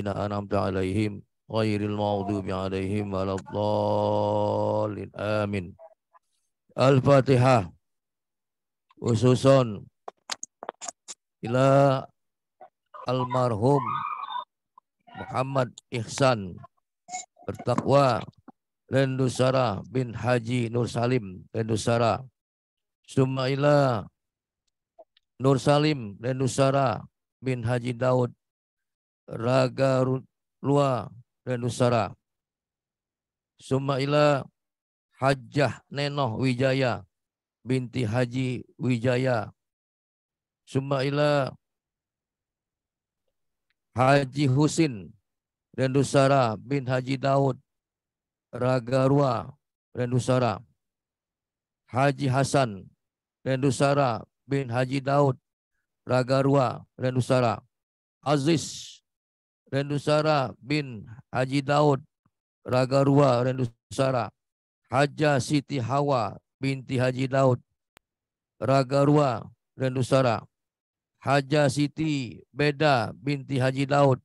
أنعمت عليهم غير المغضوب عليهم ولا الضالين آمين. Al-Fatihah. Khususon ila almarhum Muhammad Ihsan bertakwa Rendusara bin Haji Nur Salim Rendusara. Summa ila Nur Salim Rendusara bin Haji Daud Ragarua Rendusara. Summa ila Hajjah Nenoh Wijaya binti Haji Wijaya. Summa ila Haji Husin Rendusara bin Haji Daud Ragarua Rendusara. Haji Hasan Rendusara bin Haji Daud Ragarua Rendusara. Aziz Rendusara bin Haji Daud Ragarua Rendusara. Haja Siti Hawa binti Haji Daud Ragarua Rendusara. Haja Siti Beda binti Haji Daud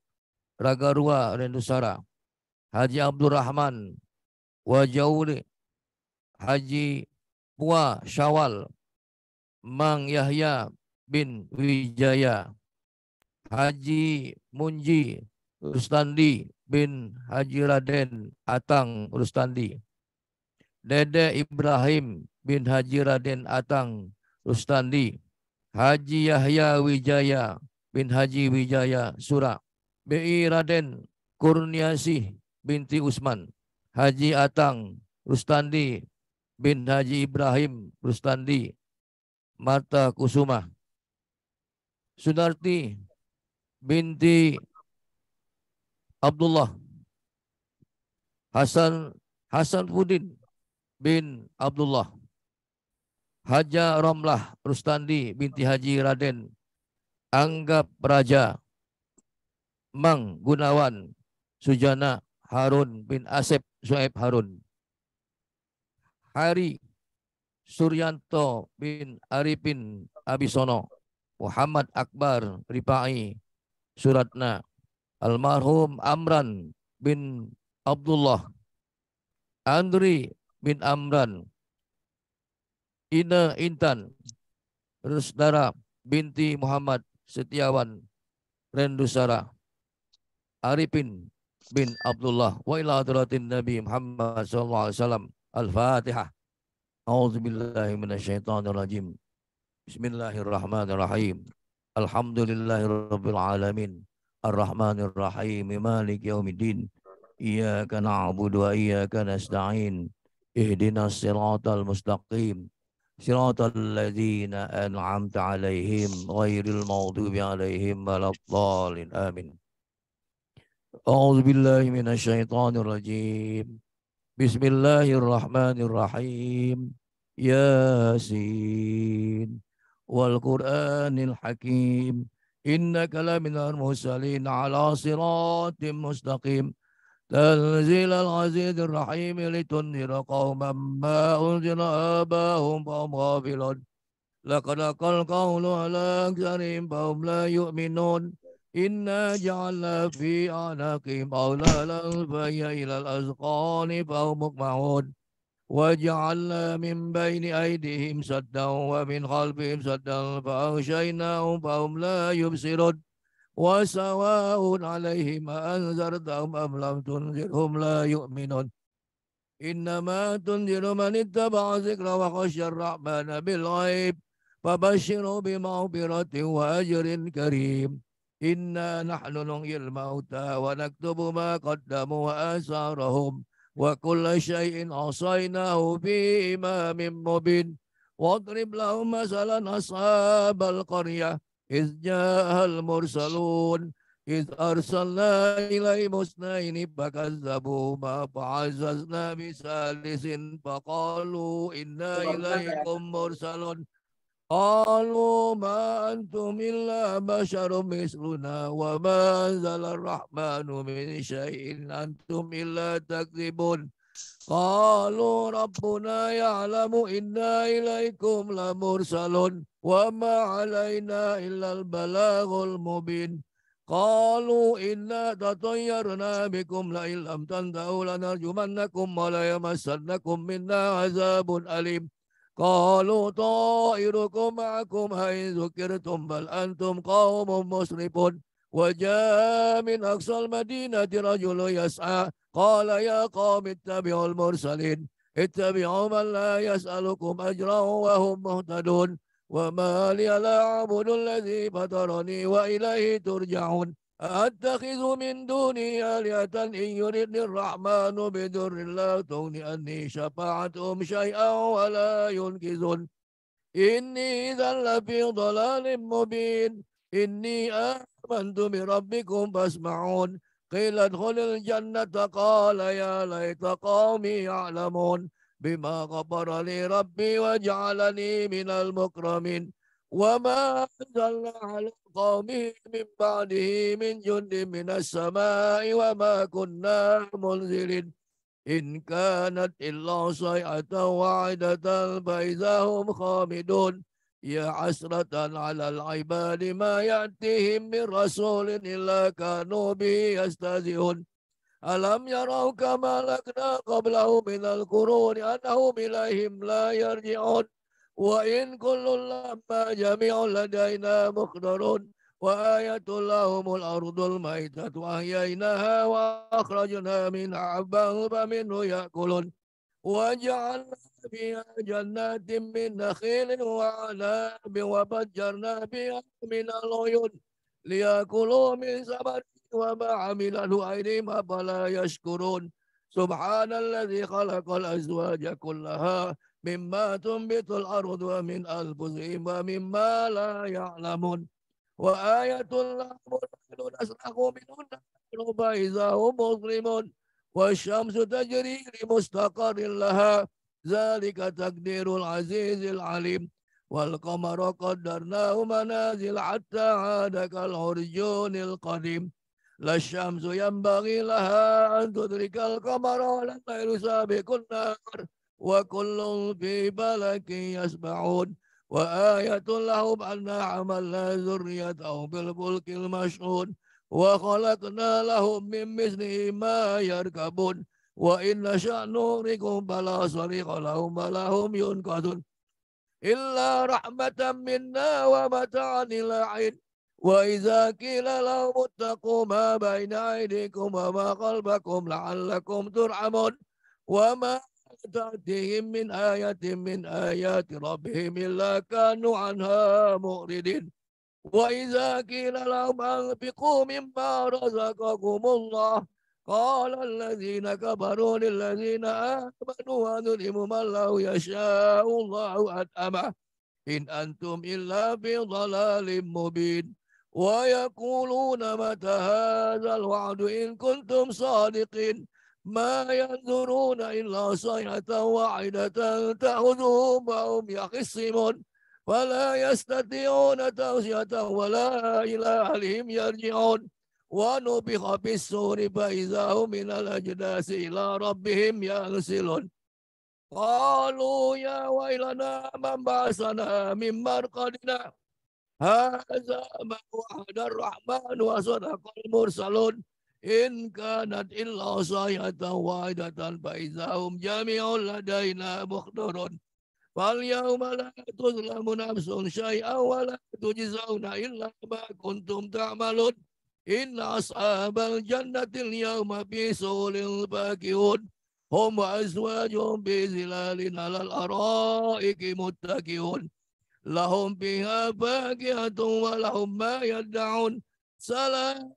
Ragarua Rendusara. Haji Abdurrahman Wajauli Haji Pua Syawal Mang Yahya bin Wijaya. Haji Munji Rustandi bin Haji Raden Atang Rustandi. Dede Ibrahim bin Haji Raden Atang Rustandi. Haji Yahya Wijaya bin Haji Wijaya Sura. BI Raden Kurniasih binti Usman. Haji Atang Rustandi bin Haji Ibrahim Rustandi Marta Kusuma. Sunarti binti Abdullah. Hasan Pudin bin Abdullah. Haja Romlah Rustandi binti Haji Raden Anggap Raja. Mang Gunawan Sujana Harun bin Asep Suhaib Harun. Hari Suryanto bin Arifin Abisono. Muhammad Akbar Ripai Suratna. Almarhum Amran bin Abdullah. Andri bin Amran. Ina Intan Rusdara binti Muhammad Setiawan Rendusara. Arifin bin Abdullah. Wa ila hadratin Nabi Muhammad sallallahu alaihi wasallam. Al-Fatihah. A'udzubillahi minasyaitonirrajim. Bismillahirrahmanirrahim. Alhamdulillahirabbil alamin. Ar-Rahmanir-Rahim. Maliki yaumiddin. Iyyaka na'budu wa iyyaka nasta'in. Ihdinas siratal mustaqim. Siratal ladzina an'amta 'alaihim ghairil maghdubi 'alaihim waladdallin. Amin. A'udzubillahi minasyaitonirrajim. Bismillahirrahmanirrahim. Yasin wal Qur'anil Hakim. Innaka laminal mursalin ala siratim mustaqim. Tanzilal azizir rahim litunzira qauman ma unzila abahum fahum ghafilun. Laqad aqal qawlu ala aktharihim fahum la yu'minun. Inna ja'alna fi anaqihim aghlalan fahiyya ilal azqani fahum muqma'un. وجعلنا من بين أيديهم سدا ومن خلفهم سدا فأغشيناهم فهم لا يبصرون وسواء عليهم أنذرتهم أم لم تنذرهم لا يؤمنون إنما تنذر من اتبع الذكر وخشي الرحمن بالغيب فبشره بمغفرة وأجر كريم إنا نحن نحيي الموتى ونكتب ما قدموا وآثارهم وكل شيء أحصيناه في إمام مبين واضرب لهم مثلا أصحاب القرية إذ جاء المرسلون إذ أرسلنا إليهم اثنين فكذبوهما فعززنا بثالث فقالوا إنا إليكم مرسلون قالوا ما أنتم إلا بشر مثلنا وما أنزل الرحمن من شيء أنتم إلا تكذبون قالوا ربنا يعلم إنا إليكم لمرسلون وما علينا إلا البلاغ المبين قالوا إنا تطيرنا بكم لئن لم تنتهوا لنرجمنكم وليمسنكم منا عذاب أليم قالوا طائركم معكم إن ذكرتم بل أنتم قوم مسرفون وجاء من أقصى المدينة رجل يسعى قال يا قوم اتبعوا المرسلين اتبعوا من لا يسألكم أجرا وهم مهتدون وما لي لا أعبد الذي فطرني وإليه ترجعون أتخذ من دونه آلهة إن يردني الرحمن بضر لا تغن عني شفاعتهم شيئا ولا ينقذون إني إذا لفي ضلال مبين إني آمنت بربكم فاسمعون قيل ادخل الجنة قال يا ليت قومي يعلمون بما غفر لي ربي وجعلني من المكرمين وما أنزلنا على قومه من بعده من جند من السماء وما كنا منزلين إن كانت إلا صيحة واحدة فإذا هم خامدون يا حسرة على العباد ما يأتيهم من رسول إلا كانوا به يستهزئون ألم يروا كما لكنا قبله من القرون أنهم إليهم لا يرجعون وإن كل لما جميع لدينا مخضرون وآية لهم الأرض الميتة وأحييناها وأخرجنا منها حبا فمنه يأكلون وجعلنا فيها جنات من نخيل وعناب وفجرنا فيها من العيون ليأكلوا من ثمره وما عمله أيديهم أفلا يشكرون سبحان الذي خلق الأزواج كلها مما تنبت الأرض ومن أنفسهم ومما لا يعلمون وآية لهم الليل نسلخ منه النهار فإذا هم مظلمون والشمس تجري لمستقر لها ذلك تقدير العزيز العليم والقمر قدرناه منازل حتى عاد كالعرجون القديم لا الشمس ينبغي لها أن تدرك القمر ولا الليل سابق النهار وكل في فلك يسبحون وآية لهم أنا حملنا ذريتهم بالفلك المشحون وخلقنا لهم من مثله ما يركبون وإن نشأ نغرقهم فلا صريخ لهم ولا هم ينقذون إلا رحمة منا ومتاعا إلى حين وإذا قيل لهم اتقوا ما بين أيديكم وما خلفكم لعلكم ترحمون وما تأتيهم من آية من آيات ربهم إلا كانوا عنها معرضين وإذا قيل لهم أنفقوا مما رزقكم الله قال الذين كفروا للذين آمنوا أنعم من لو يشاء الله أنعمه إن أنتم إلا في ضلال مبين ويقولون متى هذا الوعد إن كنتم صادقين ما ينظرون إلا صيحة واحدة تأخذهم وهم يخصمون ولا يستطيعون توصية ولا إلى أهلهم يرجعون ونفخ في الصور فإذا هم من الأجداث إلى ربهم ينسلون قالوا يا ويلنا من بعثنا من مرقدنا هذا ما وعد الرحمن وصدق المرسلون إن كانت إلا صيحة واحدة فإذا هم جميع لدينا محضرون فاليوم لا تظلم نفس شيئا ولا تجزون إلا ما كنتم تعملون إن أصحاب الجنة اليوم في سرور فاكهون هم وأزواجهم بظلال على الأرائك متكئون لهم فيها فاكهة ولهم ما يدعون سلام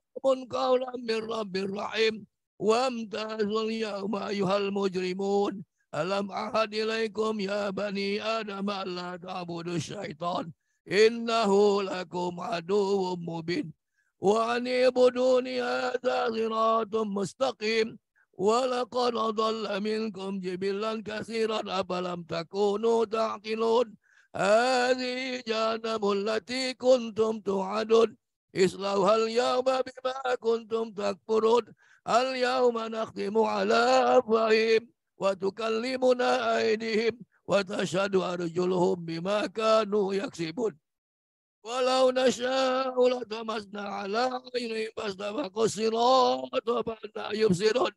قولا من رب رحيم وامتازوا اليوم أيها المجرمون ألم أعهد إليكم يا بني آدم ألا تعبدوا الشيطان إنه لكم عدو مبين وأن اعبدوني هذا صراط مستقيم ولقد ضل منكم جبلا كثيرا أفلم تكونوا تعقلون هذه جهنم التي كنتم توعدون اصلوها اليوم بما كنتم تكفرون اليوم نختم على أفواههم وتكلمنا أيديهم وتشهد أرجلهم بما كانوا يكسبون ولو نشاء لطمسنا على عينهم فاستبقوا الصراط فأنى يبصرون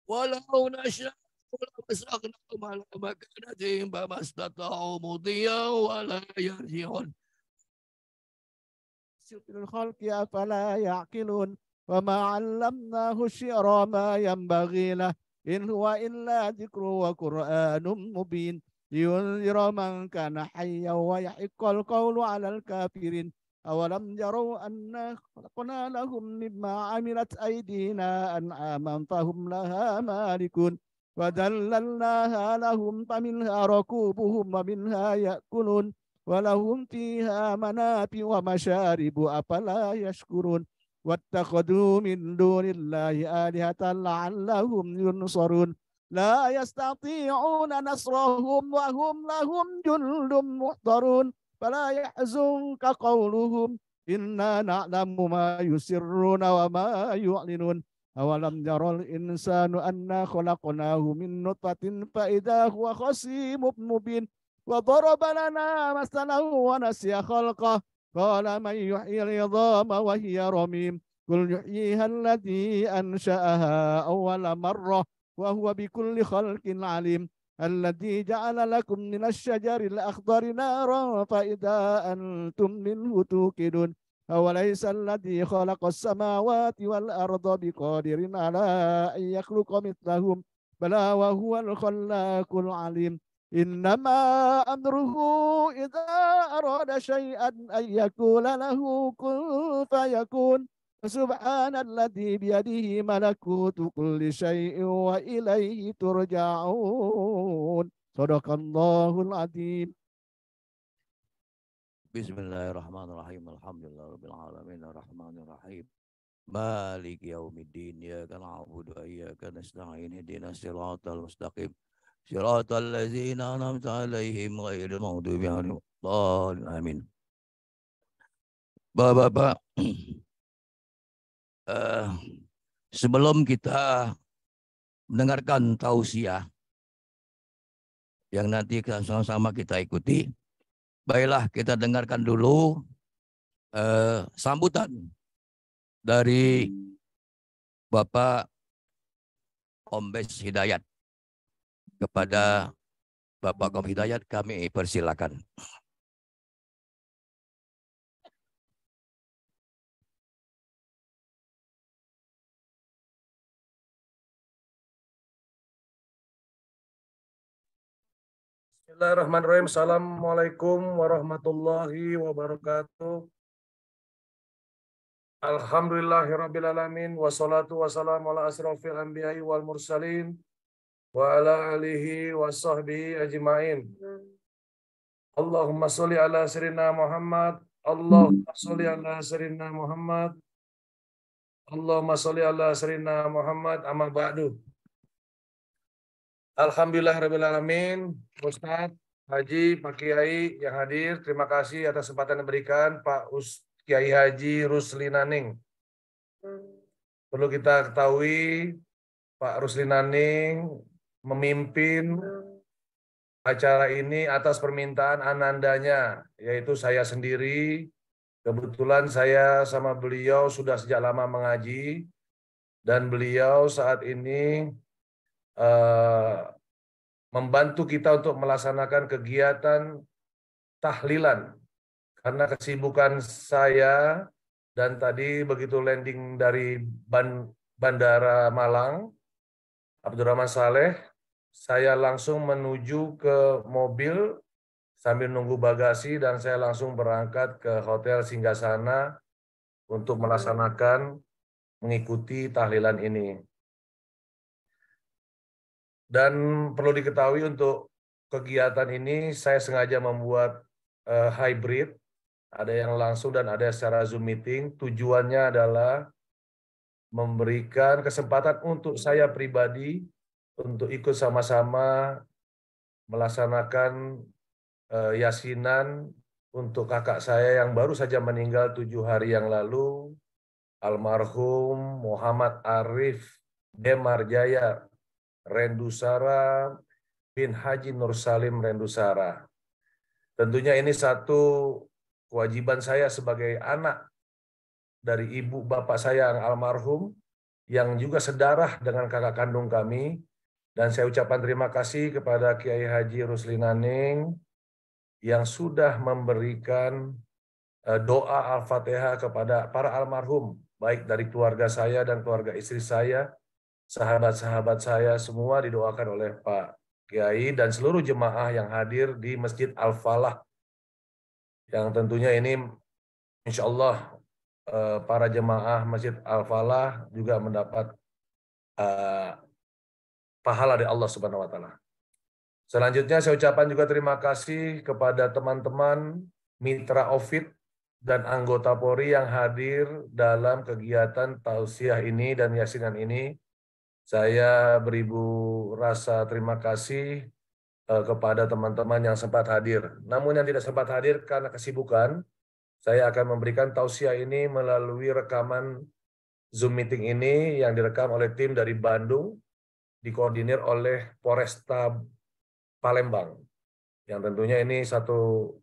ولو نشاء لمسخناهم على مكانتهم فما استطاعوا مضيا ولا يرجعون. الخلق أفلا يعقلون وما علمناه الشعر ما ينبغي له إن هو إلا ذكر وقرآن مبين لينذر من كان حيا ويحق القول على الكافرين أولم يروا أنا خلقنا لهم مما عملت أيدينا أنعاما فهم لها مالكون وذللناها لهم فمنها ركوبهم ومنها يأكلون ولهم فيها منافع ومشارب أفلا يشكرون واتخذوا من دون الله آلهة لعلهم ينصرون لا يستطيعون نصرهم وهم لهم جند محضرون فلا يحزنك قولهم إنا نعلم ما يسرون وما يعلنون أولم يرى الإنسان أنا خلقناه من نطفة فإذا هو خصيم مبين وضرب لنا مثلا ونسي خلقه قال من يحيي العظام وهي رميم قل يحييها الذي أنشأها أول مرة وهو بكل خلق عليم الذي جعل لكم من الشجر الأخضر نارا فإذا أنتم منه توقدون أوليس الذي خلق السماوات والأرض بقادر على أن يخلق مثلهم بلى وهو الخلاق العليم إنما أمره إذا أراد شيئا أن يقول له كن فيكون سبحان الذي بيده ملكوت كل شيء وإليه ترجعون صدق الله العظيم. Bismillahirrahmanirrahim. Alhamdulillahirabbil alamin arrahmanir rahim. Maliki yaumiddin. Iyyaka na'budu wa iyyaka nasta'in. Ihdinas siratal mustaqim. Siratal ladzina an'amta 'alaihim ghairil maghdubi 'alaihim waladdallin. Amin. Bapak-bapak, sebelum kita mendengarkan tausiah yang nanti sama-sama kita ikuti, baiklah kita dengarkan dulu sambutan dari Bapak Kombes Hidayat. Kepada Bapak Kombes Hidayat kami persilakan. Bismillahirrahmanirrahim. Assalamualaikum warahmatullahi wabarakatuh. Alhamdulillahirrabbilalamin. Wassalatu wassalamu ala asrafil anbiya'i wal mursalin. Wa ala alihi wa sahbihi ajma'in. Allahumma sholli ala sayyidina Muhammad. Allahumma sholli ala sayyidina Muhammad. Allahumma sholli ala sayyidina Muhammad. Amma ba'du. Alhamdulillahirrabbilalamin. Ustadz, Haji, Pak Kiai yang hadir, terima kasih atas kesempatan yang diberikan Pak Kiai Haji Rusli Naning. Perlu kita ketahui, Pak Rusli Naning memimpin acara ini atas permintaan anandanya, yaitu saya sendiri. Kebetulan saya sama beliau sudah sejak lama mengaji, dan beliau saat ini membantu kita untuk melaksanakan kegiatan tahlilan. Karena kesibukan saya, dan tadi begitu landing dari Bandara Malang, Abdurrahman Saleh, saya langsung menuju ke mobil sambil nunggu bagasi, dan saya langsung berangkat ke Hotel Singgasana untuk melaksanakan mengikuti tahlilan ini. Dan perlu diketahui untuk kegiatan ini saya sengaja membuat hybrid, ada yang langsung dan ada secara Zoom meeting. Tujuannya adalah memberikan kesempatan untuk saya pribadi untuk ikut sama-sama melaksanakan yasinan untuk kakak saya yang baru saja meninggal 7 hari yang lalu, almarhum Muhammad Arif Demarjaya Rendusara bin Haji Nur Salim Rendusara. Tentunya ini satu kewajiban saya sebagai anak dari ibu bapak saya yang almarhum, yang juga sedarah dengan kakak kandung kami. Dan saya ucapkan terima kasih kepada Kiai Haji Rusli Naning yang sudah memberikan doa Al-Fatihah kepada para almarhum, baik dari keluarga saya dan keluarga istri saya, sahabat-sahabat saya, semua didoakan oleh Pak Kiai dan seluruh jemaah yang hadir di Masjid Al-Falah. Yang tentunya ini insya Allah para jemaah Masjid Al-Falah juga mendapat pahala dari Allah Subhanahu wa taala. Selanjutnya saya ucapkan juga terima kasih kepada teman-teman mitra OFID dan anggota Polri yang hadir dalam kegiatan tausiah ini dan yasinan ini. Saya beribu rasa terima kasih kepada teman-teman yang sempat hadir. Namun yang tidak sempat hadir karena kesibukan, saya akan memberikan tausiah ini melalui rekaman Zoom meeting ini yang direkam oleh tim dari Bandung, dikoordinir oleh Polresta Palembang. Yang tentunya ini satu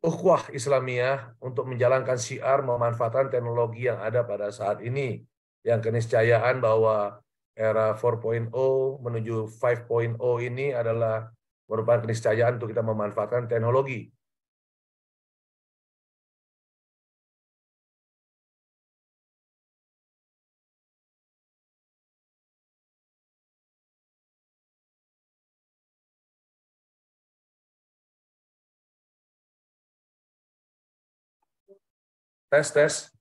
ukhuwah Islamiyah untuk menjalankan syiar memanfaatkan teknologi yang ada pada saat ini. Yang keniscayaan bahwa era 4.0 menuju 5.0 ini adalah merupakan keniscayaan untuk kita memanfaatkan teknologi. Tes.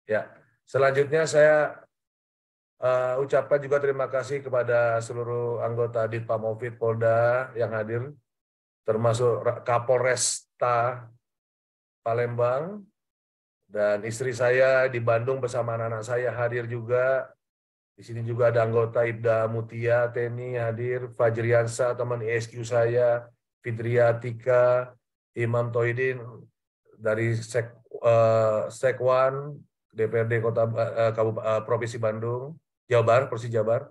Ya. Selanjutnya saya ucapkan juga terima kasih kepada seluruh anggota Ditpamovid Polda yang hadir, termasuk Kapolresta Palembang, dan istri saya di Bandung bersama anak-anak saya hadir juga. Di sini juga ada anggota Ibda Mutia, Teni hadir, Fajriansa, teman ISQ saya, Fitria Tika, Imam Tohidin dari Sekwan, DPRD Kota Provinsi Bandung, Jawa Barat, Provinsi Jabar,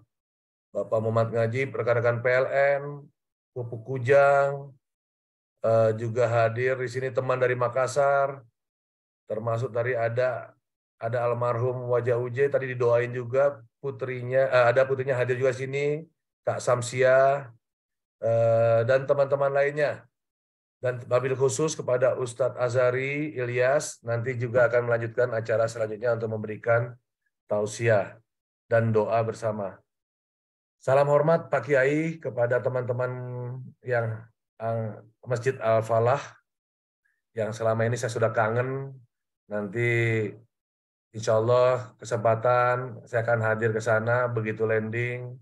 Bapak Muhammad Ngajib, rekan-rekan PLN, Pupuk Kujang, juga hadir di sini teman dari Makassar, termasuk dari ada almarhum Wajah Uje, tadi didoain juga putrinya, ada putrinya hadir juga sini, Kak Samsia, dan teman-teman lainnya. Dan wabil khusus kepada Ustadz Azhari Ilyas, nanti juga akan melanjutkan acara selanjutnya untuk memberikan tausiah dan doa bersama. Salam hormat Pak Kiai kepada teman-teman yang Masjid Al-Falah, yang selama ini saya sudah kangen. Nanti insya Allah kesempatan saya akan hadir ke sana begitu landing.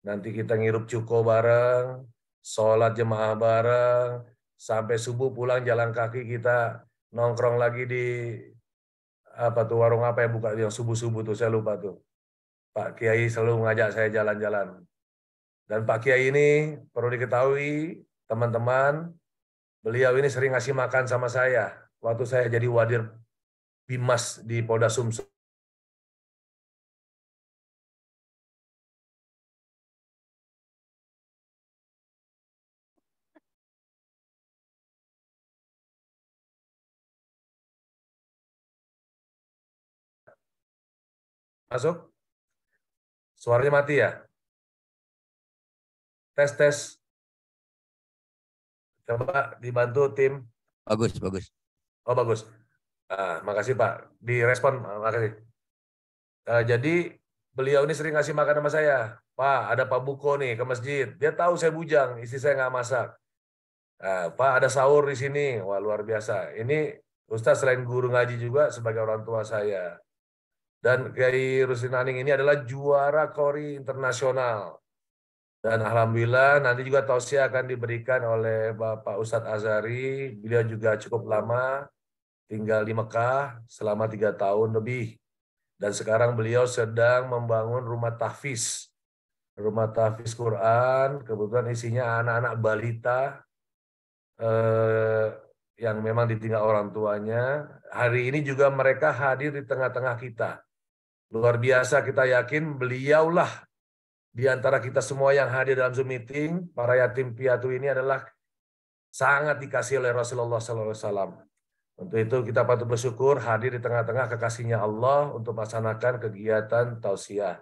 Nanti kita ngirup cuko bareng, sholat jemaah bareng, sampai subuh pulang jalan kaki kita nongkrong lagi di warung apa yang buka yang subuh-subuh tuh, saya lupa tuh. Pak Kiai selalu ngajak saya jalan-jalan. Dan Pak Kiai ini perlu diketahui teman-teman, beliau ini sering ngasih makan sama saya waktu saya jadi Wadir Bimas di Polda Sumsel. Masuk? Suaranya mati ya? Tes. Coba dibantu tim. Bagus. Oh, bagus. Makasih Pak. Direspon, makasih. Jadi beliau ini sering ngasih makan sama saya. Pak, ada Pak Buko nih ke masjid. Dia tahu saya bujang, istri saya nggak masak. Pak, ada sahur di sini. Wah, luar biasa. Ini Ustaz selain guru ngaji juga sebagai orang tua saya. Dan Kiai Rusli Naning ini adalah juara Qori internasional. Dan alhamdulillah nanti juga tausiah akan diberikan oleh Bapak Ustadz Azhari. Beliau juga cukup lama tinggal di Mekah selama 3 tahun lebih. Dan sekarang beliau sedang membangun rumah tahfiz. Rumah tahfiz Quran, kebetulan isinya anak-anak balita yang memang ditinggal orang tuanya. Hari ini juga mereka hadir di tengah-tengah kita. Luar biasa, kita yakin beliaulah di antara kita semua yang hadir dalam Zoom meeting, para yatim piatu ini adalah sangat dikasih oleh Rasulullah SAW. Untuk itu kita patut bersyukur hadir di tengah-tengah kekasihnya Allah untuk melaksanakan kegiatan tausiah.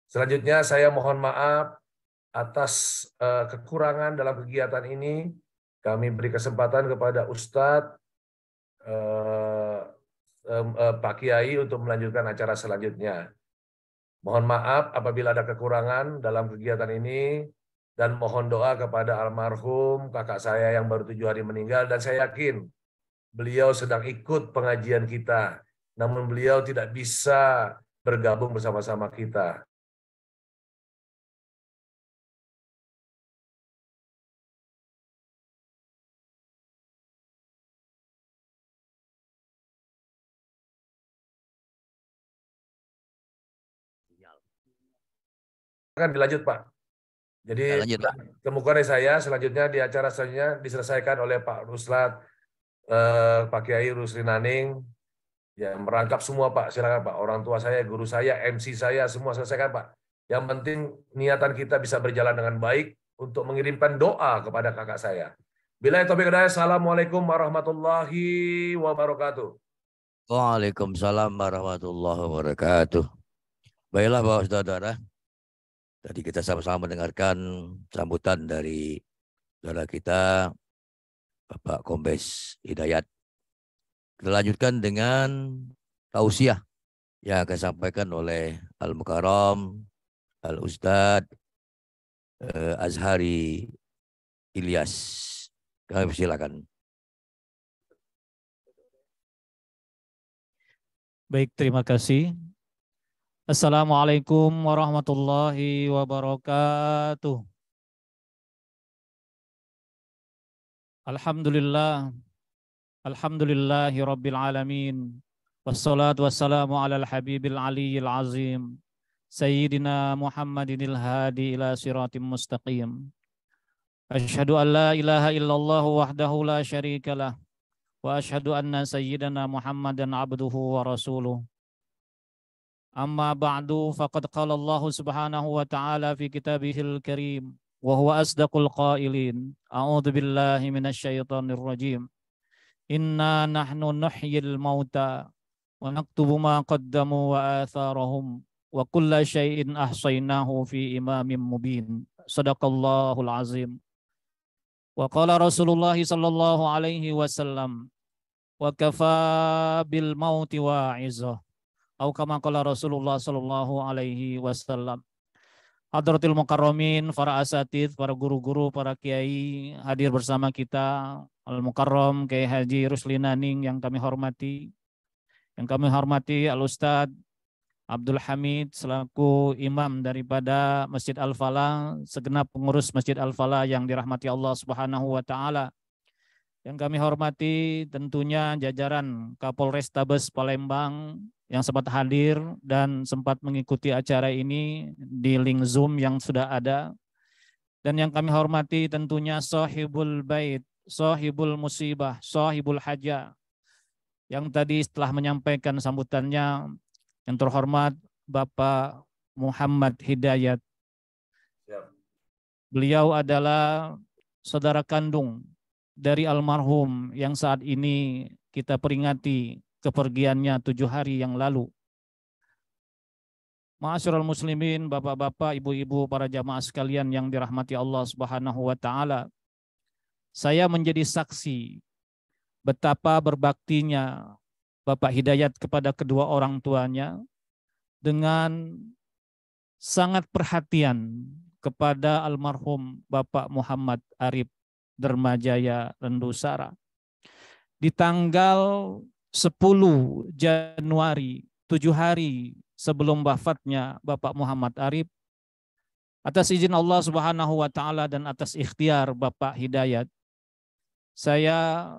Selanjutnya saya mohon maaf atas kekurangan dalam kegiatan ini. Kami beri kesempatan kepada Ustadz Pak Kiai untuk melanjutkan acara selanjutnya. Mohon maaf apabila ada kekurangan dalam kegiatan ini dan mohon doa kepada almarhum kakak saya yang baru 7 hari meninggal, dan saya yakin beliau sedang ikut pengajian kita, namun beliau tidak bisa bergabung bersama-sama kita. Akan dilanjut, Pak. Jadi Lanjut, Pak. kemukakan saya selanjutnya di acara selanjutnya diselesaikan oleh Pak Ruslat, Pak Kiai Rusli Naning. Ya, merangkap semua, Pak. Silakan, Pak. Orang tua saya, guru saya, MC saya, semua selesaikan, Pak. Yang penting niatan kita bisa berjalan dengan baik untuk mengirimkan doa kepada kakak saya. Billahi taufiq hidayah. Assalamualaikum warahmatullahi wabarakatuh. Waalaikumsalam warahmatullahi wabarakatuh. Baiklah Bapak Saudara, tadi kita sama-sama mendengarkan sambutan dari saudara kita Bapak Kombes Hidayat. Kita lanjutkan dengan tausiah yang akan disampaikan oleh Al-Mukarram Al-Ustadz Azhari Ilyas. Kami persilakan. Baik, terima kasih. Assalamualaikum warahmatullahi wabarakatuh. Alhamdulillah. Alhamdulillahi rabbil alamin. Wassalatu wassalamu ala al-habibil aliyyil azim. Sayyidina Muhammadinil hadi ila siratim mustaqim. Asyhadu an la ilaha illallah wahdahu la syarikalah. Wa asyhadu anna sayyidana Muhammadan abduhu wa rasuluh. Amma ba'du faqad qala Allah subhanahu wa ta'ala fi kitabihil karim wa huwa asdaqul qailin. A'udzu billahi minasyaitonir rajim. Inna nahnu nuhyil mauta wa naktubu ma qaddamu wa atharahum wa kulla syai'in ahsaynahu fi imamin mubin. Sadaqallahul azim. Wa qala Rasulullah sallallahu alaihi wasallam wa kafa bil mauti wa'izah. Atau kama qala Rasulullah sallallahu alaihi wasallam. Hadratil mukarramin, para asatidz, para guru-guru, para kiai hadir bersama kita. Al-Mukarram Kiai Haji Rusli Naning yang kami hormati. Yang kami hormati Al-Ustadz Abdul Hamid selaku imam daripada Masjid Al-Falah, segenap pengurus Masjid Al-Falah yang dirahmati Allah Subhanahu wa taala. Yang kami hormati tentunya jajaran Kapolrestabes Palembang yang sempat hadir dan sempat mengikuti acara ini di link Zoom yang sudah ada. Dan yang kami hormati tentunya Sahibul Bait, Sahibul Musibah, Sahibul Haja, yang tadi setelah menyampaikan sambutannya yang terhormat Bapak Muhammad Hidayat. Beliau adalah saudara kandung dari almarhum yang saat ini kita peringati kepergiannya 7 hari yang lalu. Ma'asyiral muslimin, bapak-bapak, ibu-ibu, para jamaah sekalian yang dirahmati Allah Subhanahu wa taala. Saya menjadi saksi betapa berbaktinya Bapak Hidayat kepada kedua orang tuanya dengan sangat perhatian kepada almarhum Bapak Muhammad Arif Dermajaya Rendusara. Di tanggal 10 Januari, 7 hari sebelum wafatnya Bapak Muhammad Arif, atas izin Allah Subhanahu wa taala dan atas ikhtiar Bapak Hidayat, saya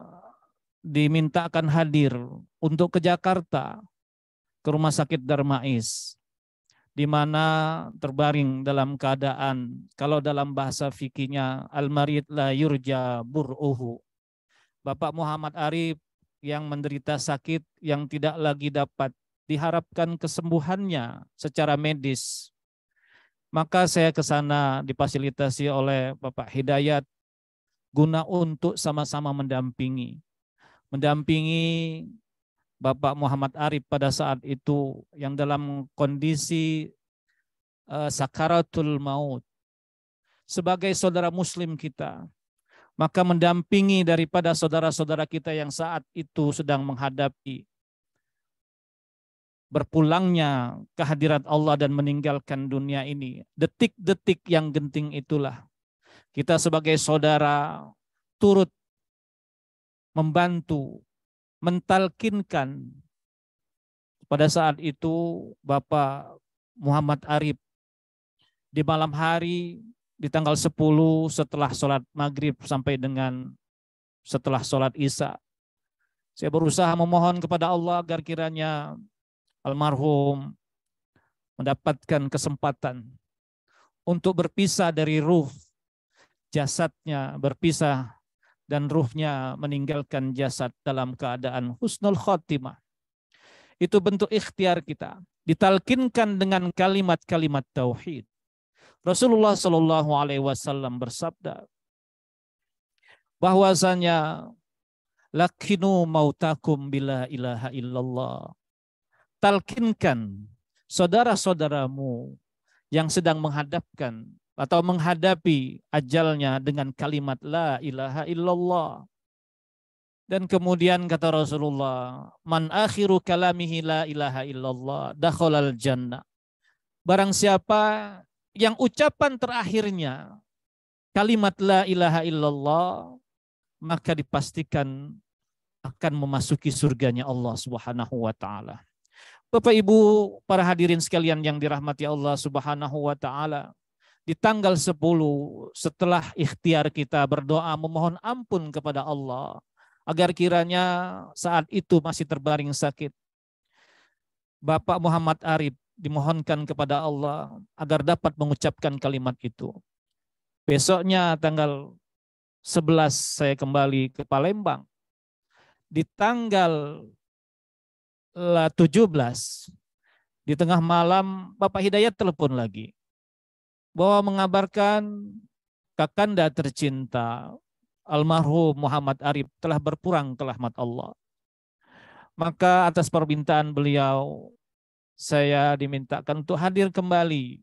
dimintakan hadir untuk ke Jakarta, ke Rumah Sakit Darmais, di mana terbaring dalam keadaan, kalau dalam bahasa fikihnya, al-marid la yurja bur'uhu. Bapak Muhammad Arif yang menderita sakit yang tidak lagi dapat diharapkan kesembuhannya secara medis. Maka saya ke sana difasilitasi oleh Bapak Hidayat guna untuk sama-sama mendampingi. mendampingi Bapak Muhammad Arif pada saat itu yang dalam kondisi sakaratul maut. Sebagai saudara muslim kita, maka mendampingi daripada saudara-saudara kita yang saat itu sedang menghadapi berpulangnya kehadirat Allah dan meninggalkan dunia ini. Detik-detik yang genting itulah kita sebagai saudara turut membantu, mentalkinkan. Pada saat itu Bapak Muhammad Arif di malam hari di tanggal 10 setelah sholat maghrib sampai dengan setelah sholat isya, saya berusaha memohon kepada Allah agar kiranya almarhum mendapatkan kesempatan untuk berpisah dari ruh, jasadnya berpisah dan ruhnya meninggalkan jasad dalam keadaan husnul khotimah. Itu bentuk ikhtiar kita, ditalkinkan dengan kalimat-kalimat tauhid. Rasulullah Shallallahu Alaihi Wasallam bersabda bahwasanya lakinu mautakum bila ilaha illallah. Talkinkan saudara-saudaramu yang sedang menghadapkan atau menghadapi ajalnya dengan kalimat la ilaha illallah. Dan kemudian kata Rasulullah, man akhiru kalamihi la ilaha illallah dakhalal jannah. Barang siapa yang ucapan terakhirnya kalimat la ilaha illallah, maka dipastikan akan memasuki surganya Allah Subhanahu wa taala. Bapak Ibu para hadirin sekalian yang dirahmati Allah Subhanahu wa taala, di tanggal 10 setelah ikhtiar kita berdoa memohon ampun kepada Allah agar kiranya saat itu masih terbaring sakit, Bapak Muhammad Arif dimohonkan kepada Allah agar dapat mengucapkan kalimat itu. Besoknya tanggal 11 saya kembali ke Palembang. Di tanggal 17 di tengah malam Bapak Hidayat telepon lagi bahwa mengabarkan kakanda tercinta almarhum Muhammad Arif telah berpulang ke rahmat Allah. Maka atas permintaan beliau saya dimintakan untuk hadir kembali.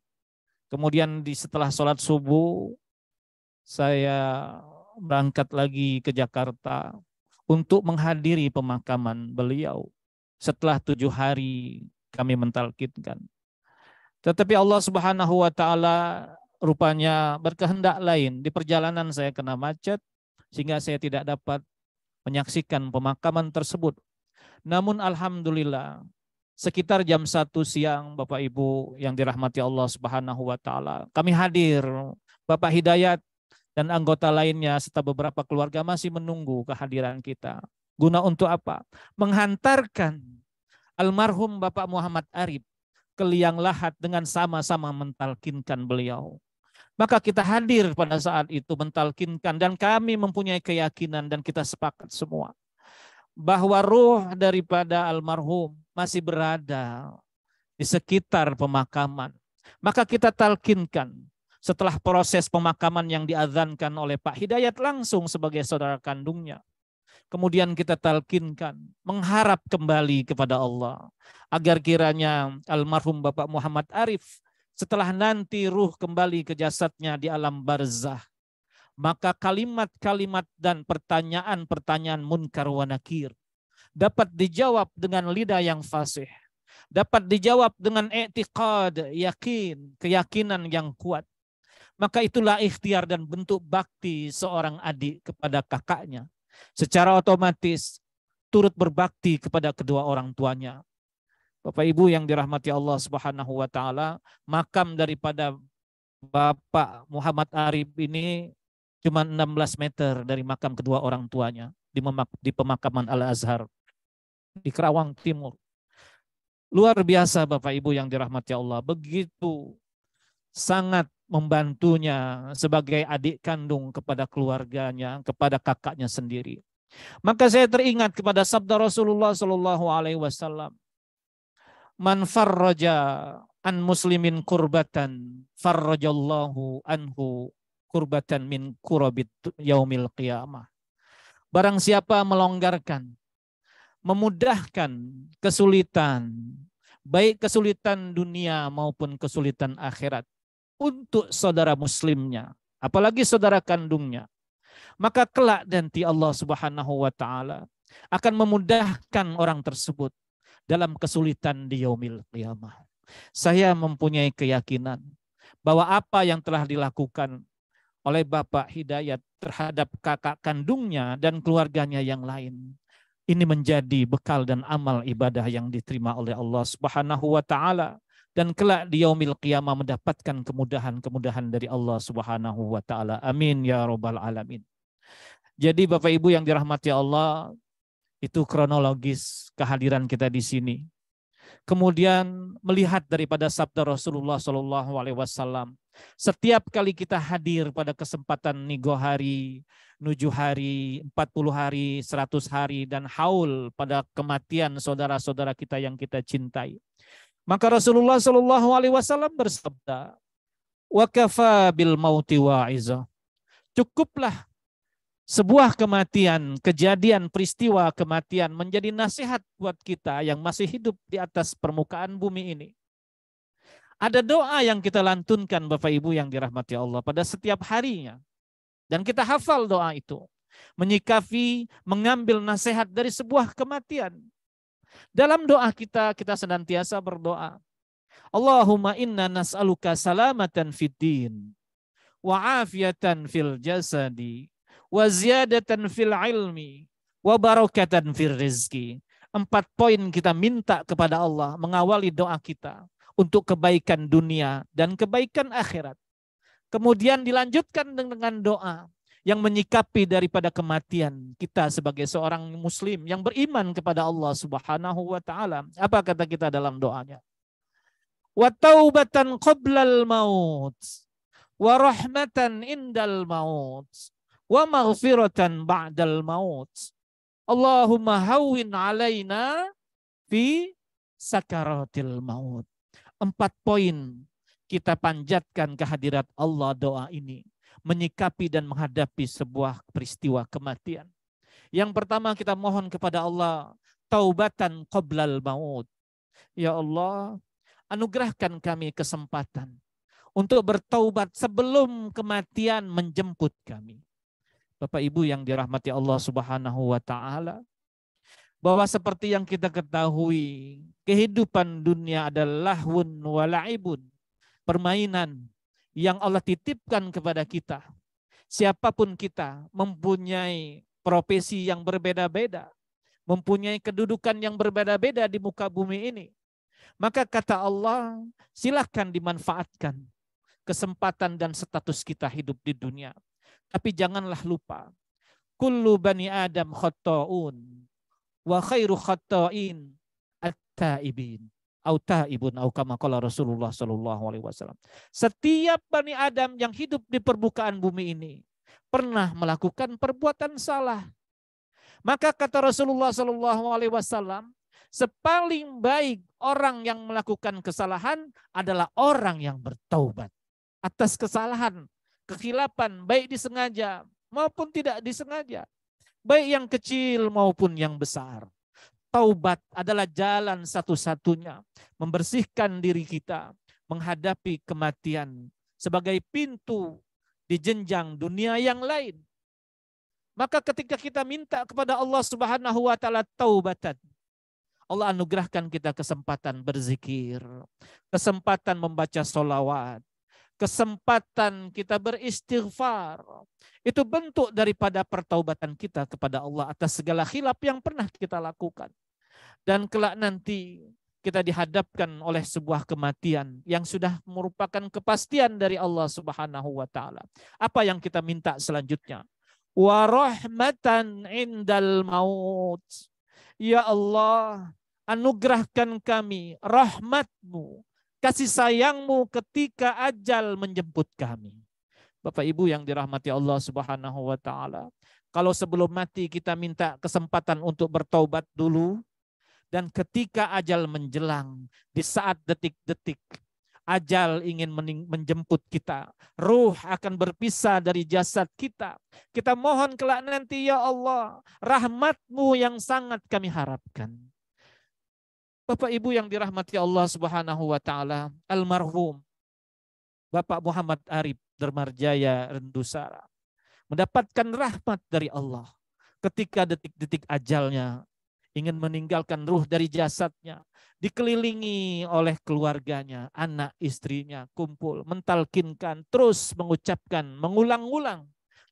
Kemudian setelah sholat subuh saya berangkat lagi ke Jakarta untuk menghadiri pemakaman beliau. Setelah 7 hari kami mentalkinkan. Tetapi Allah Subhanahu wa taala rupanya berkehendak lain. Di perjalanan saya kena macet sehingga saya tidak dapat menyaksikan pemakaman tersebut. Namun alhamdulillah sekitar jam 1 siang Bapak Ibu yang dirahmati Allah Subhanahu wa taala, kami hadir. Bapak Hidayat dan anggota lainnya serta beberapa keluarga masih menunggu kehadiran kita. Guna untuk apa? Menghantarkan almarhum Bapak Muhammad Arif ke liang lahat dengan sama-sama mentalkinkan beliau. Maka kita hadir pada saat itu mentalkinkan dan kami mempunyai keyakinan dan kita sepakat semua bahwa ruh daripada almarhum masih berada di sekitar pemakaman. Maka kita talkinkan setelah proses pemakaman yang diazankan oleh Pak Hidayat langsung sebagai saudara kandungnya. Kemudian kita talkinkan, mengharap kembali kepada Allah agar kiranya almarhum Bapak Muhammad Arif setelah nanti ruh kembali ke jasadnya di alam barzah, maka kalimat-kalimat dan pertanyaan-pertanyaan munkar wa nakir dapat dijawab dengan lidah yang fasih, dapat dijawab dengan i'tiqad, yakin, keyakinan yang kuat. Maka itulah ikhtiar dan bentuk bakti seorang adik kepada kakaknya. Secara otomatis turut berbakti kepada kedua orang tuanya. Bapak Ibu yang dirahmati Allah Subhanahu wa taala, makam daripada Bapak Muhammad Arif ini cuma 16 meter dari makam kedua orang tuanya di pemakaman Al-Azhar di Kerawang Timur. Luar biasa Bapak Ibu yang dirahmati Allah, begitu sangat membantunya sebagai adik kandung kepada keluarganya, kepada kakaknya sendiri. Maka saya teringat kepada sabda Rasulullah Shallallahu Alaihi Wasallam, man farraja an muslimin kurbatan farrajallahu anhu kurbatan min kurabit yaumil qiyamah. Barang siapa melonggarkan, memudahkan kesulitan, baik kesulitan dunia maupun kesulitan akhirat untuk saudara muslimnya, apalagi saudara kandungnya, maka kelak nanti Allah Subhanahu wa taala akan memudahkan orang tersebut dalam kesulitan di yaumil qiyamah. Saya mempunyai keyakinan bahwa apa yang telah dilakukan oleh Bapak Hidayat terhadap kakak kandungnya dan keluarganya yang lain, ini menjadi bekal dan amal ibadah yang diterima oleh Allah Subhanahu wa taala, dan kelak di yaumil qiyamah mendapatkan kemudahan-kemudahan dari Allah Subhanahu wa taala. Amin ya rabbal alamin. Jadi Bapak Ibu yang dirahmati Allah, itu kronologis kehadiran kita di sini. Kemudian melihat daripada sabda Rasulullah SAW, setiap kali kita hadir pada kesempatan nigo hari, nuju hari, 40 hari, 100 hari, dan haul pada kematian saudara-saudara kita yang kita cintai, maka Rasulullah SAW bersabda, wa kafa bil mauti wa'izah. Cukuplah sebuah kematian, kejadian, peristiwa kematian menjadi nasihat buat kita yang masih hidup di atas permukaan bumi ini. Ada doa yang kita lantunkan Bapak Ibu yang dirahmati Allah pada setiap harinya. Dan kita hafal doa itu. Menyikapi, mengambil nasihat dari sebuah kematian. Dalam doa kita senantiasa berdoa. Allahumma inna nas'aluka salamatan fid din wa afiatan fil jasadi wa ziyadatan fil ilmi wa barakatan fil rizki. 4 poin kita minta kepada Allah mengawali doa kita untuk kebaikan dunia dan kebaikan akhirat. Kemudian dilanjutkan dengan doa yang menyikapi daripada kematian kita sebagai seorang muslim yang beriman kepada Allah Subhanahu wa taala. Apa kata kita dalam doanya? Wa taubatan qablal maut wa rahmatan indal maut wa maghfiratan ba'dal maut. Allahumma hawwin alaina fi sakaratil maut. 4 poin kita panjatkan kehadirat Allah doa ini, menyikapi dan menghadapi sebuah peristiwa kematian. Yang pertama kita mohon kepada Allah, taubatan qoblal maut. Ya Allah, anugerahkan kami kesempatan untuk bertaubat sebelum kematian menjemput kami. Bapak Ibu yang dirahmati Allah Subhanahu wa taala, bahwa seperti yang kita ketahui, kehidupan dunia adalah lahwun wa la'ibun, permainan yang Allah titipkan kepada kita. Siapapun kita mempunyai profesi yang berbeda-beda, mempunyai kedudukan yang berbeda-beda di muka bumi ini. Maka kata Allah, silakan dimanfaatkan kesempatan dan status kita hidup di dunia. Tapi janganlah lupa, kullu bani Adam khatta'un wa khairu khatta'in at-ta'ibin. Au ta'ibun au kama qala Rasulullah sallallahu alaihi wasallam. Setiap bani Adam yang hidup di permukaan bumi ini pernah melakukan perbuatan salah. Maka kata Rasulullah sallallahu alaihi wasallam, sepaling baik orang yang melakukan kesalahan adalah orang yang bertaubat atas kesalahan, kekhilapan, baik disengaja maupun tidak disengaja, baik yang kecil maupun yang besar. Taubat adalah jalan satu-satunya membersihkan diri kita menghadapi kematian sebagai pintu di jenjang dunia yang lain. Maka ketika kita minta kepada Allah Subhanahu wa taala taubatan, Allah anugerahkan kita kesempatan berzikir, kesempatan membaca sholawat, kesempatan kita beristighfar. Itu bentuk daripada pertaubatan kita kepada Allah atas segala khilaf yang pernah kita lakukan. Dan kelak nanti kita dihadapkan oleh sebuah kematian yang sudah merupakan kepastian dari Allah Subhanahu wa taala. Apa yang kita minta selanjutnya? Wa rahmatan indal maut. Ya Allah, anugerahkan kami rahmat-Mu, kasih sayang-Mu ketika ajal menjemput kami. Bapak Ibu yang dirahmati Allah Subhanahu wa taala, kalau sebelum mati kita minta kesempatan untuk bertaubat dulu, dan ketika ajal menjelang, di saat detik-detik Ajal ingin menjemput kita. Ruh akan berpisah dari jasad kita. Kita mohon kelak nanti ya Allah, rahmat-Mu yang sangat kami harapkan. Bapak Ibu yang dirahmati Allah Subhanahu wa taala, almarhum Bapak Muhammad Arif Dermarjaya Rendusara mendapatkan rahmat dari Allah ketika detik-detik ajalnya ingin meninggalkan ruh dari jasadnya, dikelilingi oleh keluarganya, anak istrinya, kumpul, mentalkinkan, terus mengucapkan, mengulang-ulang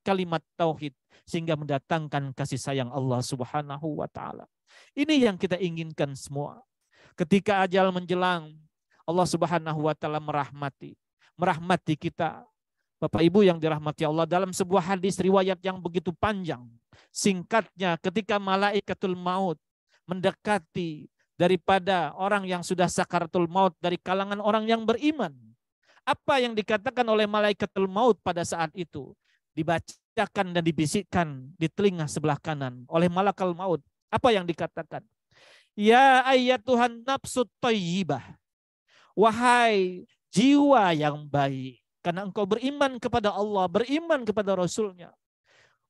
kalimat tauhid sehingga mendatangkan kasih sayang Allah Subhanahu wa taala. Ini yang kita inginkan semua. Ketika ajal menjelang, Allah Subhanahu wa taala merahmati kita. Bapak Ibu yang dirahmati Allah, dalam sebuah hadis riwayat yang begitu panjang, singkatnya ketika malaikatul maut mendekati daripada orang yang sudah sakaratul maut dari kalangan orang yang beriman. Apa yang dikatakan oleh malaikatul maut pada saat itu? Dibacakan dan dibisikkan di telinga sebelah kanan oleh malakul maut. Apa yang dikatakan? Ya ayyatuhan nafsut thayyibah. Wahai jiwa yang baik, karena engkau beriman kepada Allah, beriman kepada Rasulnya.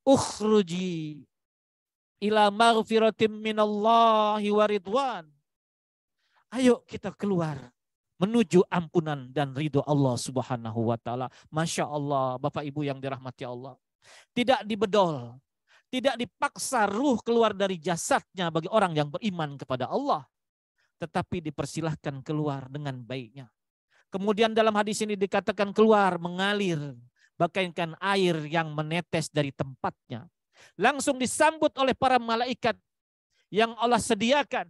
Ukhruji ila maghfiratim minallahi wa ridwan. Ayo kita keluar menuju ampunan dan ridho Allah Subhanahu wa taala. Masya Allah, Bapak Ibu yang dirahmati Allah. Tidak dibedol, tidak dipaksa ruh keluar dari jasadnya bagi orang yang beriman kepada Allah. Tetapi dipersilahkan keluar dengan baiknya. Kemudian dalam hadis ini dikatakan keluar mengalir bagaikan air yang menetes dari tempatnya. Langsung disambut oleh para malaikat yang Allah sediakan.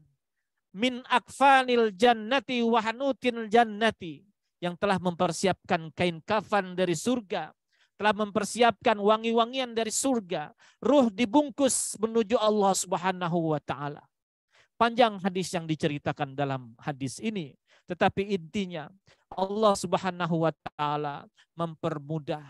Min akfanil jannati wa hanutil jannati. Yang telah mempersiapkan kain kafan dari surga. Telah mempersiapkan wangi-wangian dari surga. Ruh dibungkus menuju Allah Subhanahu wa ta'ala. Panjang hadis yang diceritakan dalam hadis ini. Tetapi intinya Allah Subhanahu wa ta'ala mempermudah.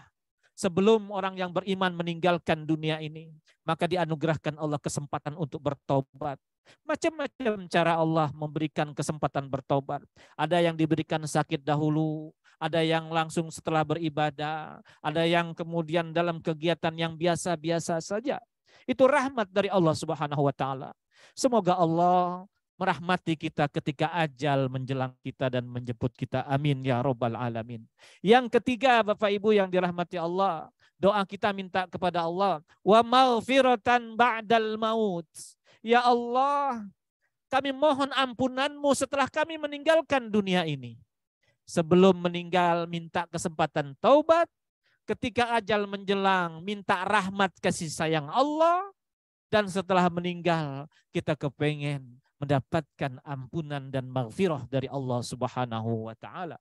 Sebelum orang yang beriman meninggalkan dunia ini, maka dianugerahkan Allah kesempatan untuk bertobat. Macam-macam cara Allah memberikan kesempatan bertobat. Ada yang diberikan sakit dahulu, ada yang langsung setelah beribadah, ada yang kemudian dalam kegiatan yang biasa-biasa saja. Itu rahmat dari Allah Subhanahu wa ta'ala. Semoga Allah merahmati kita ketika ajal menjelang kita dan menjemput kita. Amin ya Rabbal Alamin. Yang ketiga, Bapak Ibu yang dirahmati Allah, doa kita minta kepada Allah, wa maghfiratan ba'dal maut. Ya Allah, kami mohon ampunan-Mu setelah kami meninggalkan dunia ini. Sebelum meninggal minta kesempatan taubat, ketika ajal menjelang minta rahmat kasih sayang Allah, dan setelah meninggal kita kepengen mendapatkan ampunan dan maghfirah dari Allah Subhanahu wa ta'ala.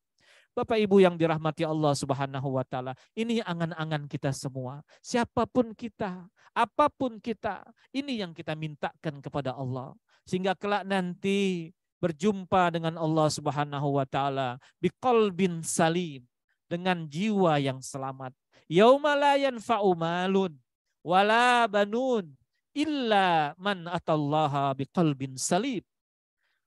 Bapak Ibu yang dirahmati Allah Subhanahu wa ta'ala, ini angan-angan kita semua. Siapapun kita, apapun kita, ini yang kita mintakan kepada Allah. Sehingga kelak nanti berjumpa dengan Allah Subhanahu wa ta'ala biqalbin salim, dengan jiwa yang selamat. Yauma la yanfa'u malun wala banun illa man atallaha biqalbin salim.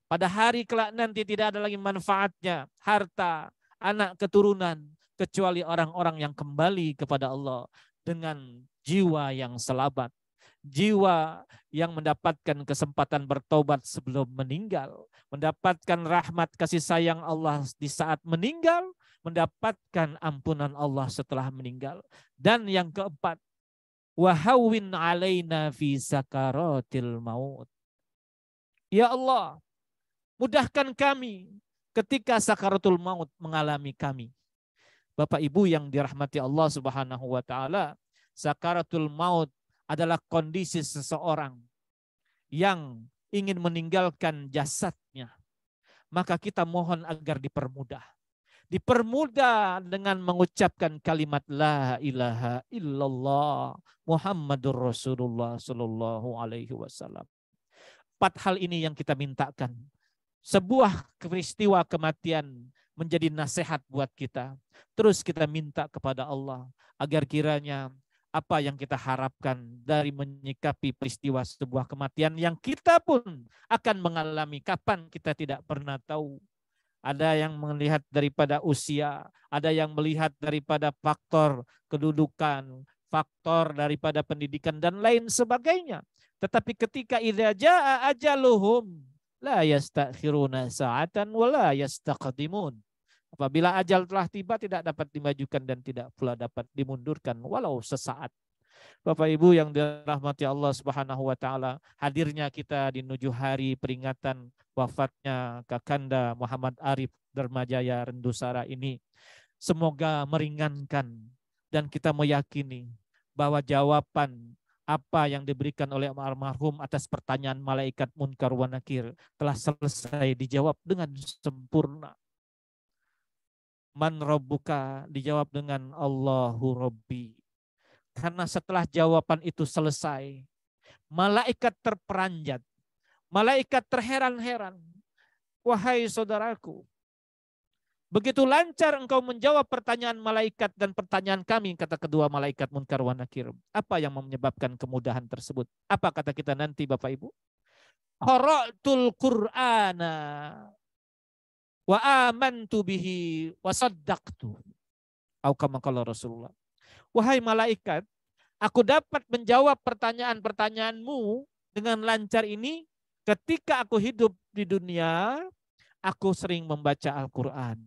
Pada hari kelak nanti tidak ada lagi manfaatnya harta, anak keturunan, kecuali orang-orang yang kembali kepada Allah dengan jiwa yang selamat. Jiwa yang mendapatkan kesempatan bertobat sebelum meninggal, mendapatkan rahmat kasih sayang Allah di saat meninggal, mendapatkan ampunan Allah setelah meninggal. Dan yang keempat, wahawin alaina fi sakaratil maut. Ya Allah, mudahkan kami ketika sakaratul maut mengalami kami. Bapak Ibu yang dirahmati Allah Subhanahu wa ta'ala, sakaratul maut adalah kondisi seseorang yang ingin meninggalkan jasadnya. Maka kita mohon agar dipermudah. Dipermudah dengan mengucapkan kalimat la ilaha illallah Muhammadur Rasulullah sallallahu alaihi wasallam. 4 hal ini yang kita mintakan. Sebuah peristiwa kematian menjadi nasihat buat kita. Terus kita minta kepada Allah agar kiranya apa yang kita harapkan dari menyikapi peristiwa sebuah kematian yang kita pun akan mengalami kapan kita tidak pernah tahu. ada yang melihat daripada usia, ada yang melihat daripada faktor kedudukan, faktor daripada pendidikan dan lain sebagainya. Tetapi ketika idza jaa ajaluhum la yastakhiruna sa'atan wa la yastaqdimun. Apabila ajal telah tiba tidak dapat dimajukan dan tidak pula dapat dimundurkan walau sesaat. Bapak Ibu yang dirahmati Allah Subhanahu wa taala, hadirnya kita di menuju hari peringatan wafatnya Kakanda Muhammad Arif Darmajaya Rendusara ini semoga meringankan dan kita meyakini bahwa jawaban apa yang diberikan oleh almarhum atas pertanyaan malaikat Munkar wa Nakir telah selesai dijawab dengan sempurna. Man Rabbuka dijawab dengan Allahu Rabbi. Karena setelah jawaban itu selesai, malaikat terperanjat, malaikat terheran-heran. Wahai saudaraku, begitu lancar engkau menjawab pertanyaan malaikat dan pertanyaan kami, kata kedua malaikat Munkar wa Nakir. Apa yang menyebabkan kemudahan tersebut? Apa kata kita nanti Bapak Ibu? Qara'tul Qur'ana wa amantu bihi wa saddaqtu. Atau kama qala Rasulullah. Wahai malaikat, aku dapat menjawab pertanyaan-pertanyaanmu dengan lancar ini ketika aku hidup di dunia, aku sering membaca Al-Quran.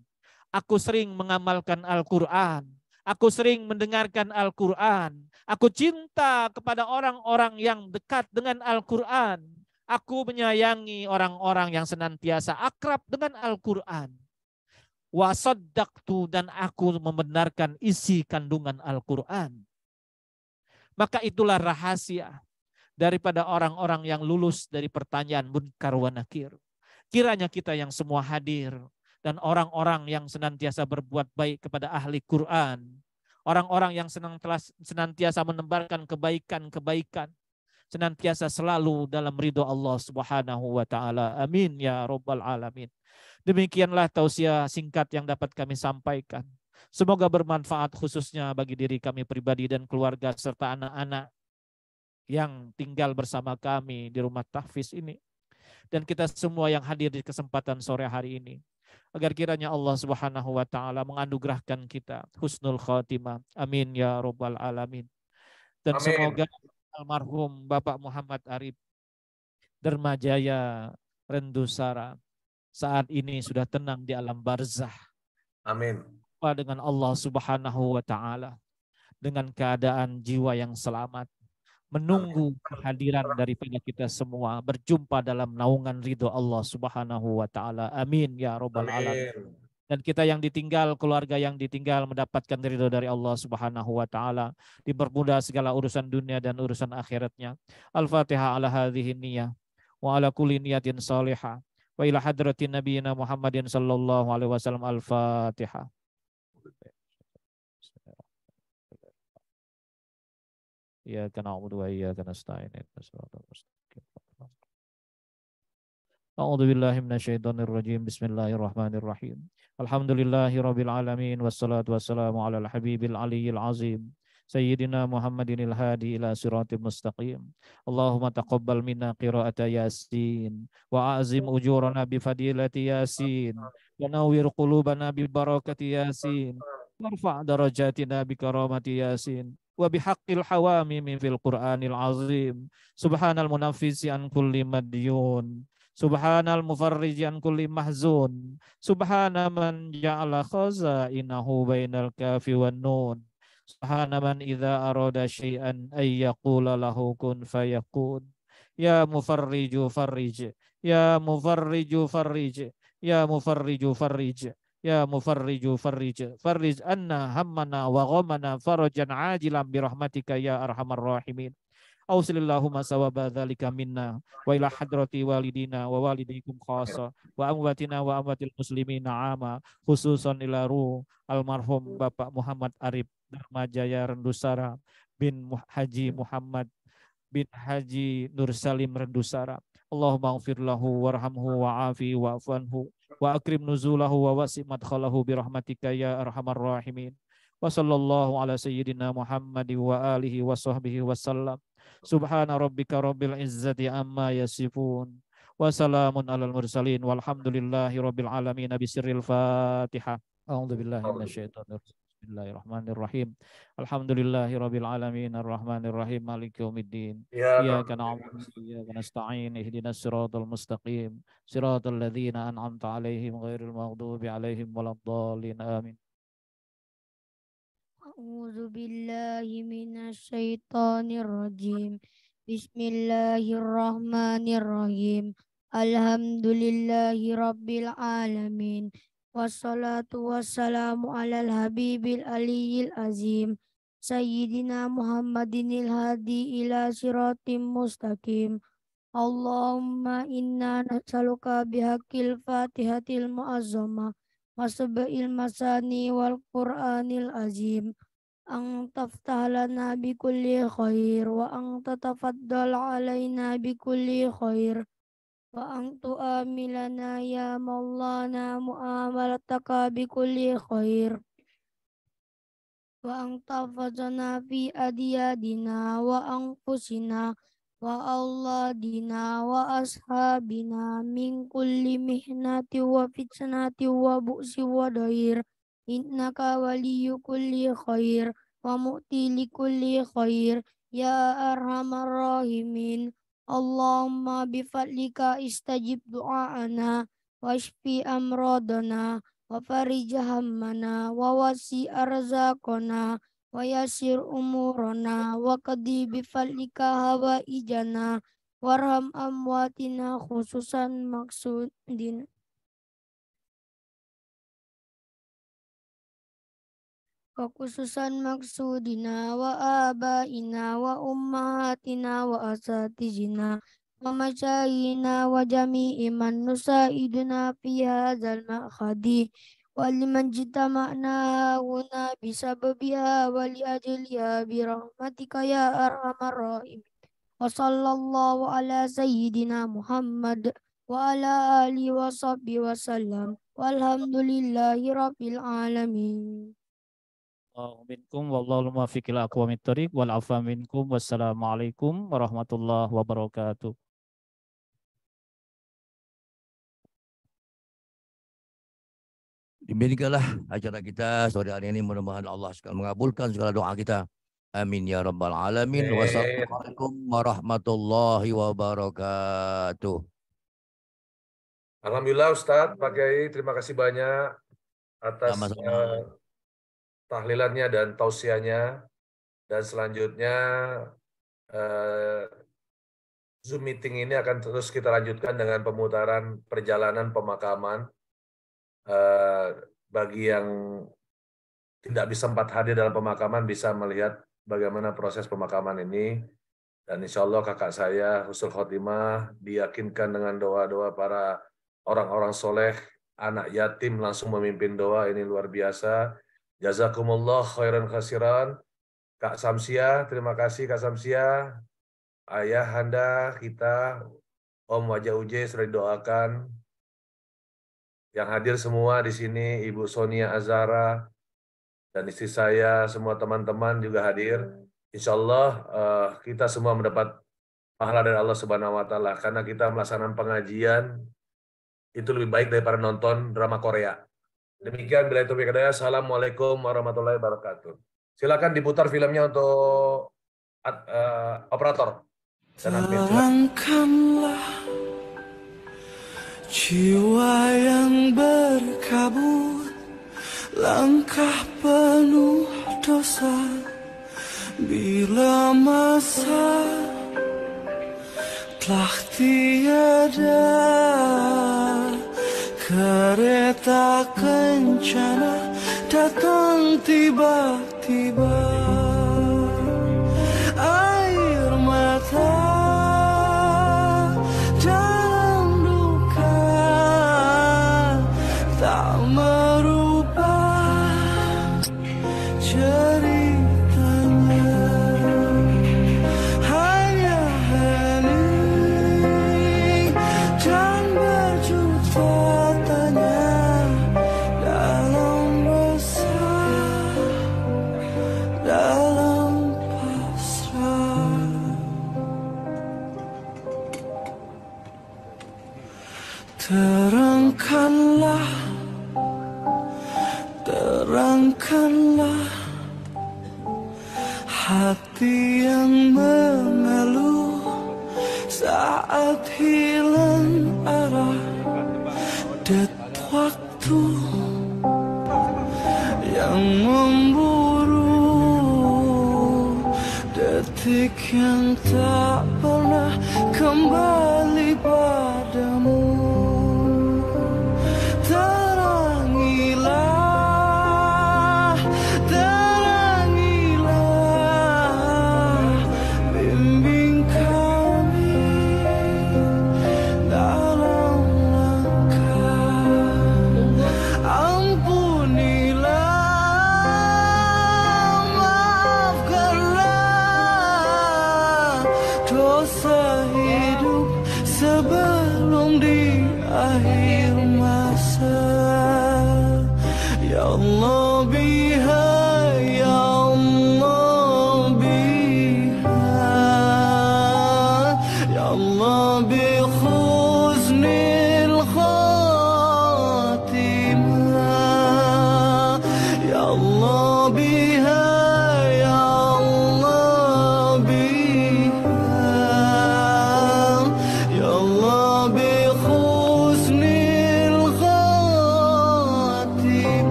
Aku sering mengamalkan Al-Quran. Aku sering mendengarkan Al-Quran. Aku cinta kepada orang-orang yang dekat dengan Al-Quran. Aku menyayangi orang-orang yang senantiasa akrab dengan Al-Quran. Wa saddaqtu, dan aku membenarkan isi kandungan Al-Quran. Maka itulah rahasia daripada orang-orang yang lulus dari pertanyaan Munkar wa Nakir. Kiranya kita yang semua hadir dan orang-orang yang senantiasa berbuat baik kepada ahli Quran, orang-orang yang senantiasa menebarkan kebaikan-kebaikan, senantiasa selalu dalam ridho Allah Subhanahu wa taala. Amin ya rabbal alamin. Demikianlah tausiah singkat yang dapat kami sampaikan. Semoga bermanfaat khususnya bagi diri kami pribadi dan keluarga serta anak-anak yang tinggal bersama kami di rumah tahfiz ini. Dan kita semua yang hadir di kesempatan sore hari ini. Agar kiranya Allah Subhanahu wa taala menganugerahkan kita husnul khatimah. Amin ya rabbal alamin. Dan Amin. semoga almarhum Bapak Muhammad Arif Darmajaya Rendusara saat ini sudah tenang di alam barzah. Amin. Dengan Allah Subhanahu wa taala dengan keadaan jiwa yang selamat, menunggu kehadiran daripada kita semua berjumpa dalam naungan ridho Allah Subhanahu wa taala. Amin ya rabbal alamin. Dan kita yang ditinggal, keluarga yang ditinggal mendapatkan ridho dari Allah Subhanahu wa taala, dipermudah segala urusan dunia dan urusan akhiratnya. Al-Fatihah ala hadhihi niyyah wa ala kulli niyatin salihah. Wa ila hadratin nabiyina Muhammadin sallallahu alaihi wasallam. Al-Fatihah. Iyyaka na'budu wa iyyaka nasta'in. A'udzu billahi minasyaitonir rajim. Bismillahirrahmanirrahim. Alhamdulillahirabbil alamin wassalatu wassalamu alal habibil aliyyil azim. Sayyidina Muhammadinil hadi ila siratim mustaqim. Allahumma taqabbal minna qira'ata Yasin wa a'zim ujurana bi fadilati Yasin wa nawwir qulubana bi barakati Yasin warfa' darajatina bi karamati Yasin wa bihaqqil hawamim fil Qur'anil azim. Subhanal munaffisi an kulli madyun, subhanal mufarriji an kulli mahzun, subhana man ja'ala khazainahu bainal kafi wan nun. Subhana man idza arada syai'an ay yaqula lahu kun fayakun. Ya mufarriju farrij, ya mufarriju farrij, ya mufarriju farrij, ya mufarriju farrij. Farrij anna hammana wa ghamana farajan ajilan bi rahmatika ya arhamar rahimin. Ausilillahumma sawaba dzalika minna wa ila hadrati walidina wa walidikum khassa wa amwatina wa amwatil muslimina ama, khususan ila ruh almarhum Bapak Muhammad Arif Darmajaya Rendusara bin Haji Muhammad bin Haji Nur Salim Rendusara. Allahumma ighfir lahu warhamhu wa'afi wa'fu wa akrim nuzulahu wa wasi' madkhalahu bi rahmatika ya arhamar rahimin. Wa sallallahu ala sayyidina Muhammad wa alihi wa sahbihi wa sallam. Subhana rabbika rabbil izzati amma yasifun wa salamun alal mursalin walhamdulillahi rabbil alamin bisirril Fatihah. A'udzubillahi minasyaitonir rajim. Bismillahirrahmanirrahim. Alhamdulillahirabbil alamin arrahmanir rahim maliki yaumiddin. Iyyaka na'budu wa iyyaka nasta'in ihdinas siratal mustaqim siratal ladzina an'amta 'alaihim ghairil maghdubi 'alaihim waladdallin amin. A'udzu billahi minasyaitonir rajim. Bismillahirrahmanirrahim. Alhamdulillahi rabbil alamin. Wassalatu wassalamu alal habibil aliyil azim Sayyidina Muhammadinil hadi ila siratim mustaqim. Allahumma inna nas'aluka bihaqqil fatihatil mu'azzamah wasab'il masani wal qur'anil azim ang taftah lana bi kulli khair wa ang tatafaddal alaina bi kulli khair wa ang tu'amilana ya maulana mu'amalataka bi kulli khair wa ang tafazana fi adiyadina wa anfusina wa auladina wa ashabina min kulli mihnati wa fitnati wa bu'si wa dair innaka waliyu kulli khair wa mu'ti li kulli khair ya arhamar rahimin. Allahumma bifadlika istajib du'aana wa shfi amradana wa farij hammana wa wasi arzaqana wa yasir umurana wa qadi bifadlika hawaijana warham amwatina khususan maksudina wa abaina wa ummahatina wa asatijina wa masyayina wa jami'i man nusaiduna fi hadzal ma'khadi wa liman jitama'na huna bisababiha wa li ajliha bi rahmatika ya arhamar rahim. Wa sallallahu ala sayyidina Muhammad wa ala alihi wa sahbihi wa sallam walhamdulillahi rabbil alamin. Minkum wallahu muwaffiq ila aqwamit thoriq wal afwa minkum wassalamualaikum warahmatullahi wabarakatuh. Demikianlah acara kita sore hari ini, mudah-mudahan Allah sekali mengabulkan segala doa kita. Amin ya rabbal alamin. Wassalamualaikum warahmatullahi wabarakatuh. Alhamdulillah Ustadz, Pak Kiai, terima kasih banyak atas tahlilannya dan tausiahnya. Dan selanjutnya Zoom meeting ini akan terus kita lanjutkan dengan pemutaran perjalanan pemakaman. Bagi yang tidak bisa sempat hadir dalam pemakaman bisa melihat bagaimana proses pemakaman ini. Dan insya Allah kakak saya Husnul Khotimah diyakinkan dengan doa-doa para orang-orang soleh, anak yatim langsung memimpin doa, ini luar biasa. Jazakumullah khairan khasiran. Kak Samsia, terima kasih Kak Samsia. Ayah anda kita, Om Wajah Uje sudah didoakan. Yang hadir semua di sini, Ibu Sonia Azara, dan istri saya, semua teman-teman juga hadir. Insya Allah kita semua mendapat pahala dari Allah Subhanahu Wa Taala karena kita melaksanakan pengajian itu lebih baik daripada nonton drama Korea. Demikian, bila itu berkata, assalamualaikum warahmatullahi wabarakatuh. Silakan diputar filmnya untuk operator. Terangkanlah jiwa yang berkabut, langkah penuh dosa, bila masa telah tiada, kereta kencana datang tiba-tiba, air mata dalam luka tak merubah ceritanya, hanya hening dan berjuta tanya dalam resah. Maafkanlah hati yang mengeluh saat hilang arah waktu yang memburu detik yang tak pernah kembali padamu.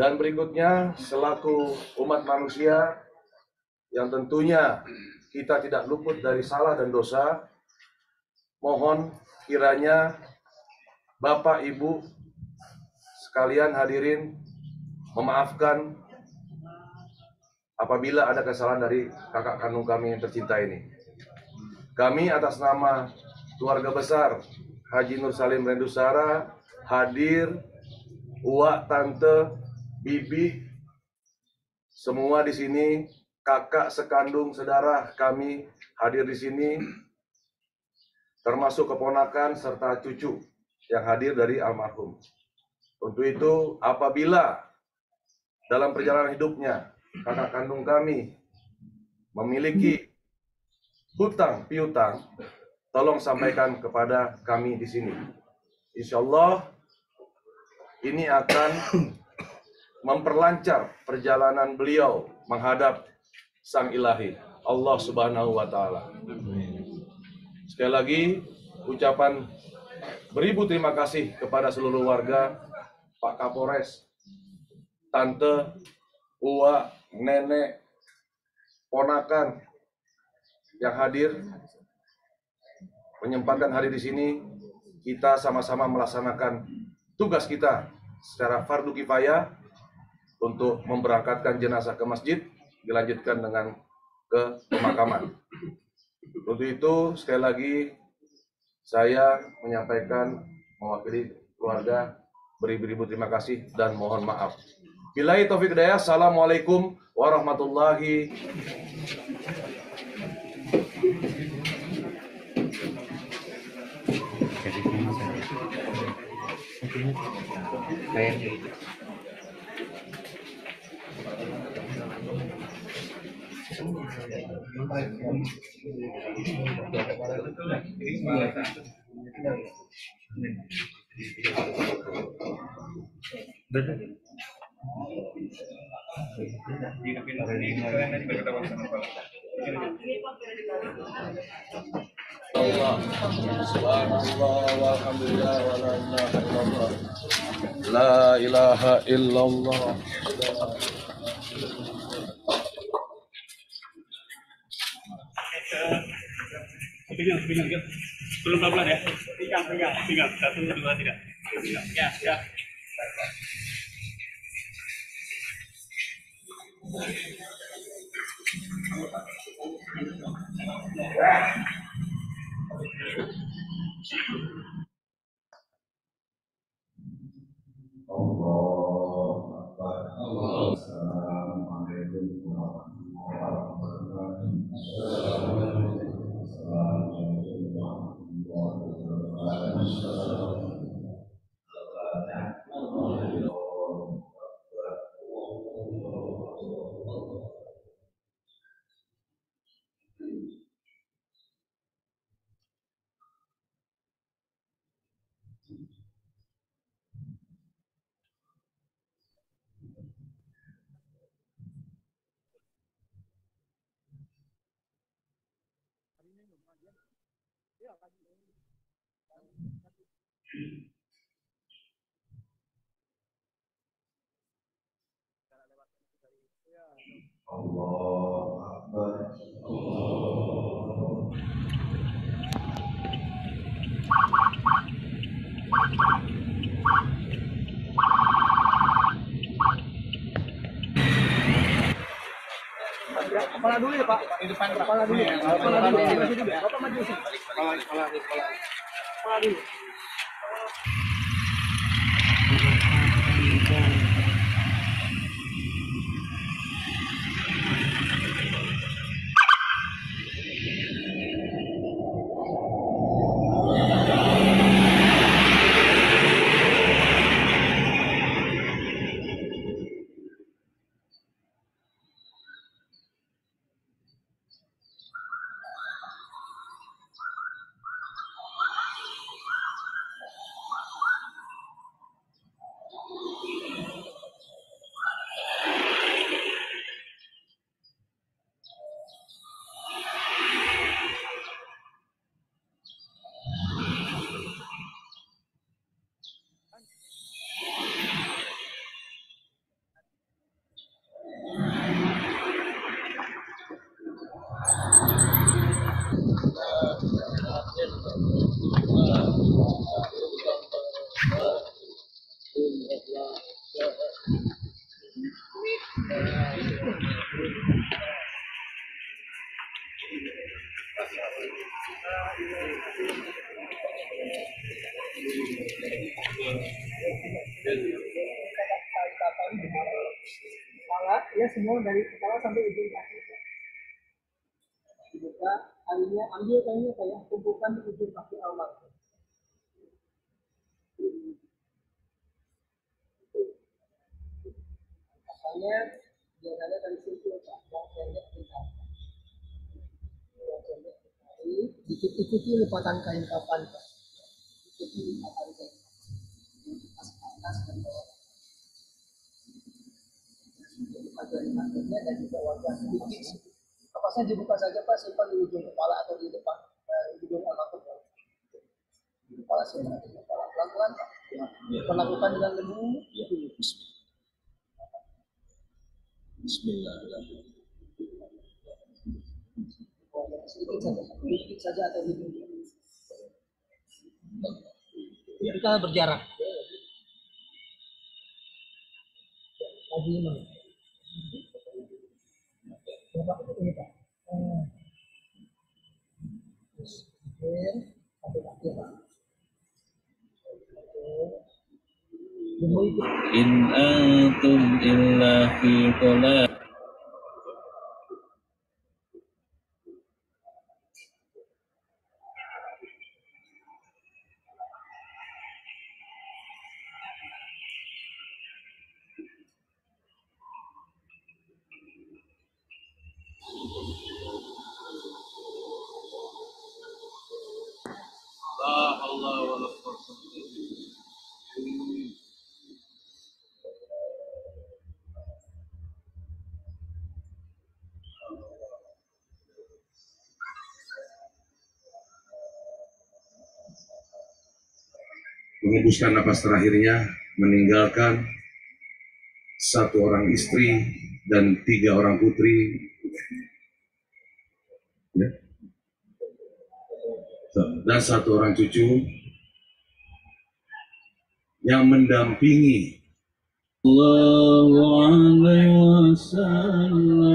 Dan berikutnya, selaku umat manusia yang tentunya kita tidak luput dari salah dan dosa, mohon kiranya Bapak Ibu sekalian hadirin memaafkan apabila ada kesalahan dari kakak kandung kami yang tercinta ini. Kami atas nama keluarga besar Haji Nur Salim Rendusara hadir, uak, tante, bibi, semua di sini, kakak sekandung saudara kami hadir di sini, termasuk keponakan serta cucu yang hadir dari almarhum. Untuk itu, apabila dalam perjalanan hidupnya kakak kandung kami memiliki hutang piutang, tolong sampaikan kepada kami di sini. Insya Allah ini akan memperlancar perjalanan beliau menghadap Sang Ilahi, Allah Subhanahu wa Ta'ala. Sekali lagi, ucapan beribu terima kasih kepada seluruh warga, Pak Kapolres, Tante, Uwa, Nenek, ponakan yang hadir, menyempatkan hadir di sini. Kita sama-sama melaksanakan tugas kita secara fardu kifayah untuk memberangkatkan jenazah ke masjid, dilanjutkan dengan ke pemakaman. Untuk itu, sekali lagi, saya menyampaikan mewakili keluarga, beribu-ribu terima kasih dan mohon maaf. Billahi taufiq hidayah, assalamualaikum warahmatullahi La ilaha illallah. Belum pelan-pelan ya. Tinggal. 1, 2, 3. Ya. Kepala dulu ya Pak, di depan kepala dulu. Kepala dulu. Bapak maju sih. Kepala dulu. Kepala ya, semua dari kepala sampai ujung kaki. Dibuka, kalinya ambil kainnya kayak tumpukan di ujung kaki almarhum. Makanya biasanya dari situ Pak, yang pendek ditarik, ikuti lipatan kain kapan Pak, ikuti lipatan kain atas dan bawah. Akhirnya dan juga wajah sedikit. Kapasnya dibuka saja Pak, simpan di ujung kepala atau di depan ujung almarhum. Kepala simpan di kepala, pelan-pelan Pak. Perlakukan dengan lembut. Bismillahirrahmanirrahim. Sedikit saja atau hidung. Kita berjarak. Lagi ini. Bapak ini Pak. Sampai kaki Pak. In antum illa fi dhalal. Mengembuskan napas terakhirnya, meninggalkan satu orang istri dan 3 orang putri, ya, dan 1 orang cucu yang mendampingi Sallallahu alaihi wasallam.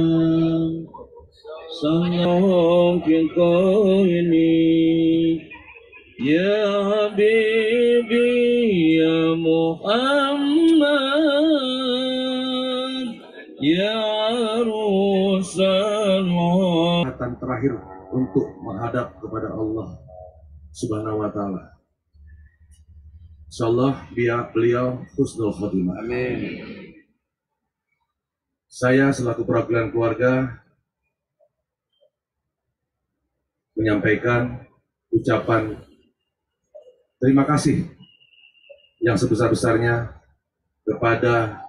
Sallallahu ini ya Habibi ya Muhammad ya Rasulullah. Terakhir untuk menghadap kepada Allah Subhanahu wa Ta'ala. Insyaallah beliau husnul khotimah. Amin. Saya selaku perwakilan keluarga menyampaikan ucapan terima kasih yang sebesar-besarnya kepada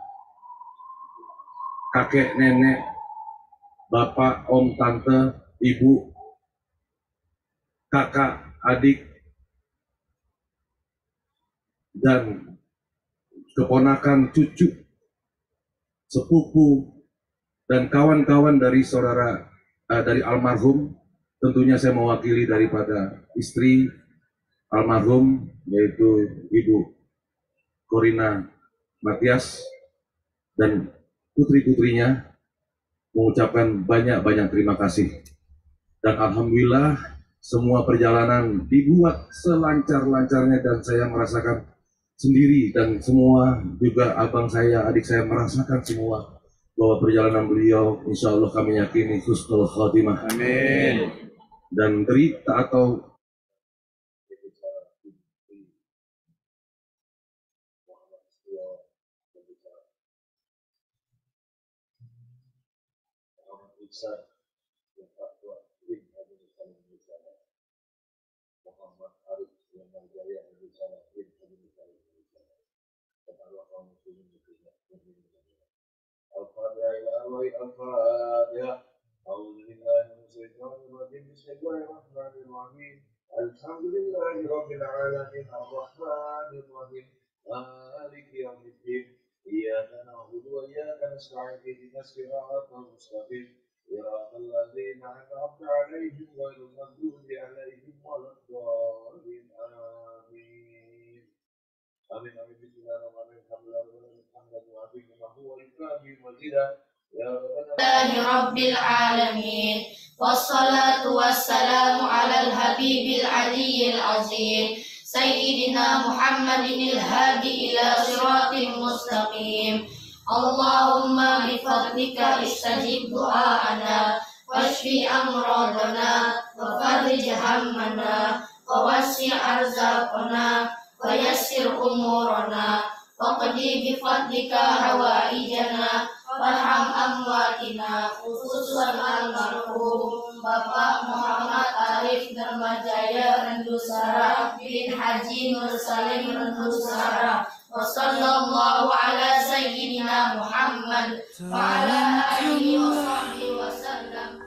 kakek, nenek, bapak, om, tante, ibu, kakak, adik, dan keponakan, cucu, sepupu, dan kawan-kawan dari saudara dari almarhum. Tentunya saya mewakili daripada istri almarhum, yaitu Ibu Korina Matias dan putri-putrinya, mengucapkan banyak-banyak terima kasih. Dan alhamdulillah semua perjalanan dibuat selancar-lancarnya dan saya merasakan sendiri dan semua juga abang saya, adik saya merasakan semua bahwa perjalanan beliau insya Allah kami yakini husnul khotimah. Amin. Dan berita atau Alhamdulillahirabbil alamin arrahmanir rahim maliki yaumiddin iyyaka na'budu wa iyyaka nasta'in ihdinas siratal mustaqim siratal ladzina an'amta 'alaihim ghairil maghdubi 'alaihim waladdallin amin. Amin amin bismillahirrahmanirrahim Rabbil alamin wassalatu wassalamu alal habibil aliyyil azim sayyidina Muhammadinil hadi ila siratim mustaqim. Allahumma bifadlika istajib du'aana washfi amradana wa farij hammana wa wasi' arzaqana wa yassir umurana wa qadi bifadlika hawaijana warham amwatina, khususan almarhum Bapak Muhammad Arif Darmajaya Rendusara bin Haji Nur Salim Rendusara. Wassallallahu ala sayyidina Muhammad wa ala alihi wa sahbihi wasallam.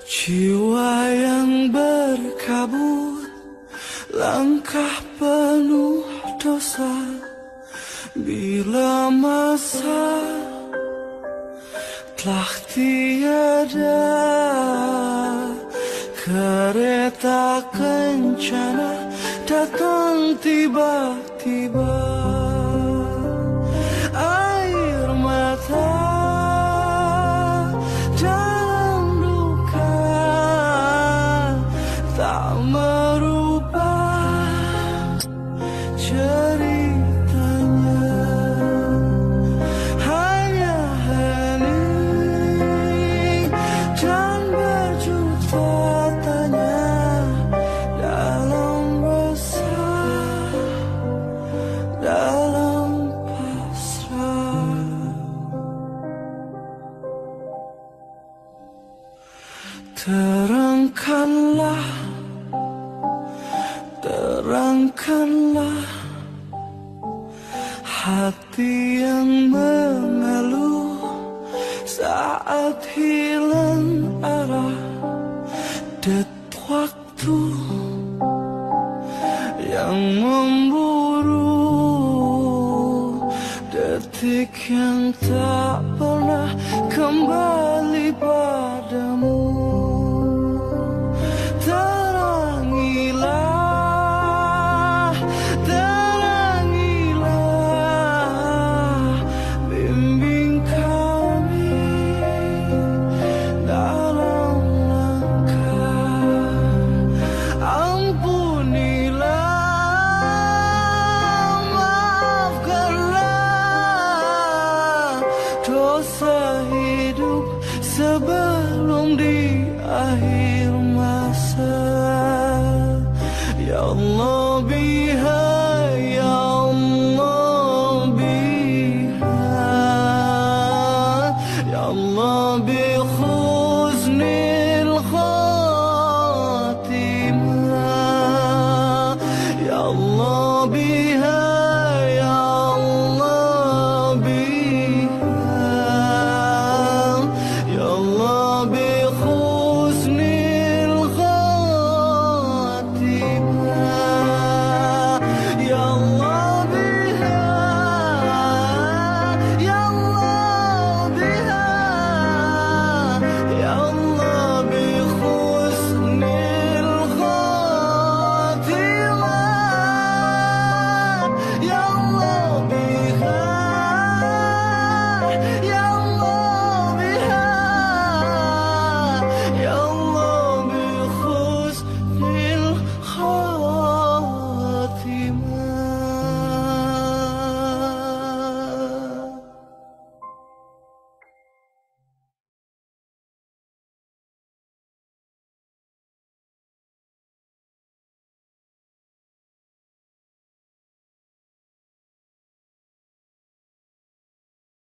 Jiwa yang berkabut, langkah penuh dosa, bila masa telah tiada, kereta kencana datang tiba-tiba, air mata dalam luka tak merubah ceritanya. Terangkanlah, terangkanlah hati yang mengeluh saat hilang arah. Det waktu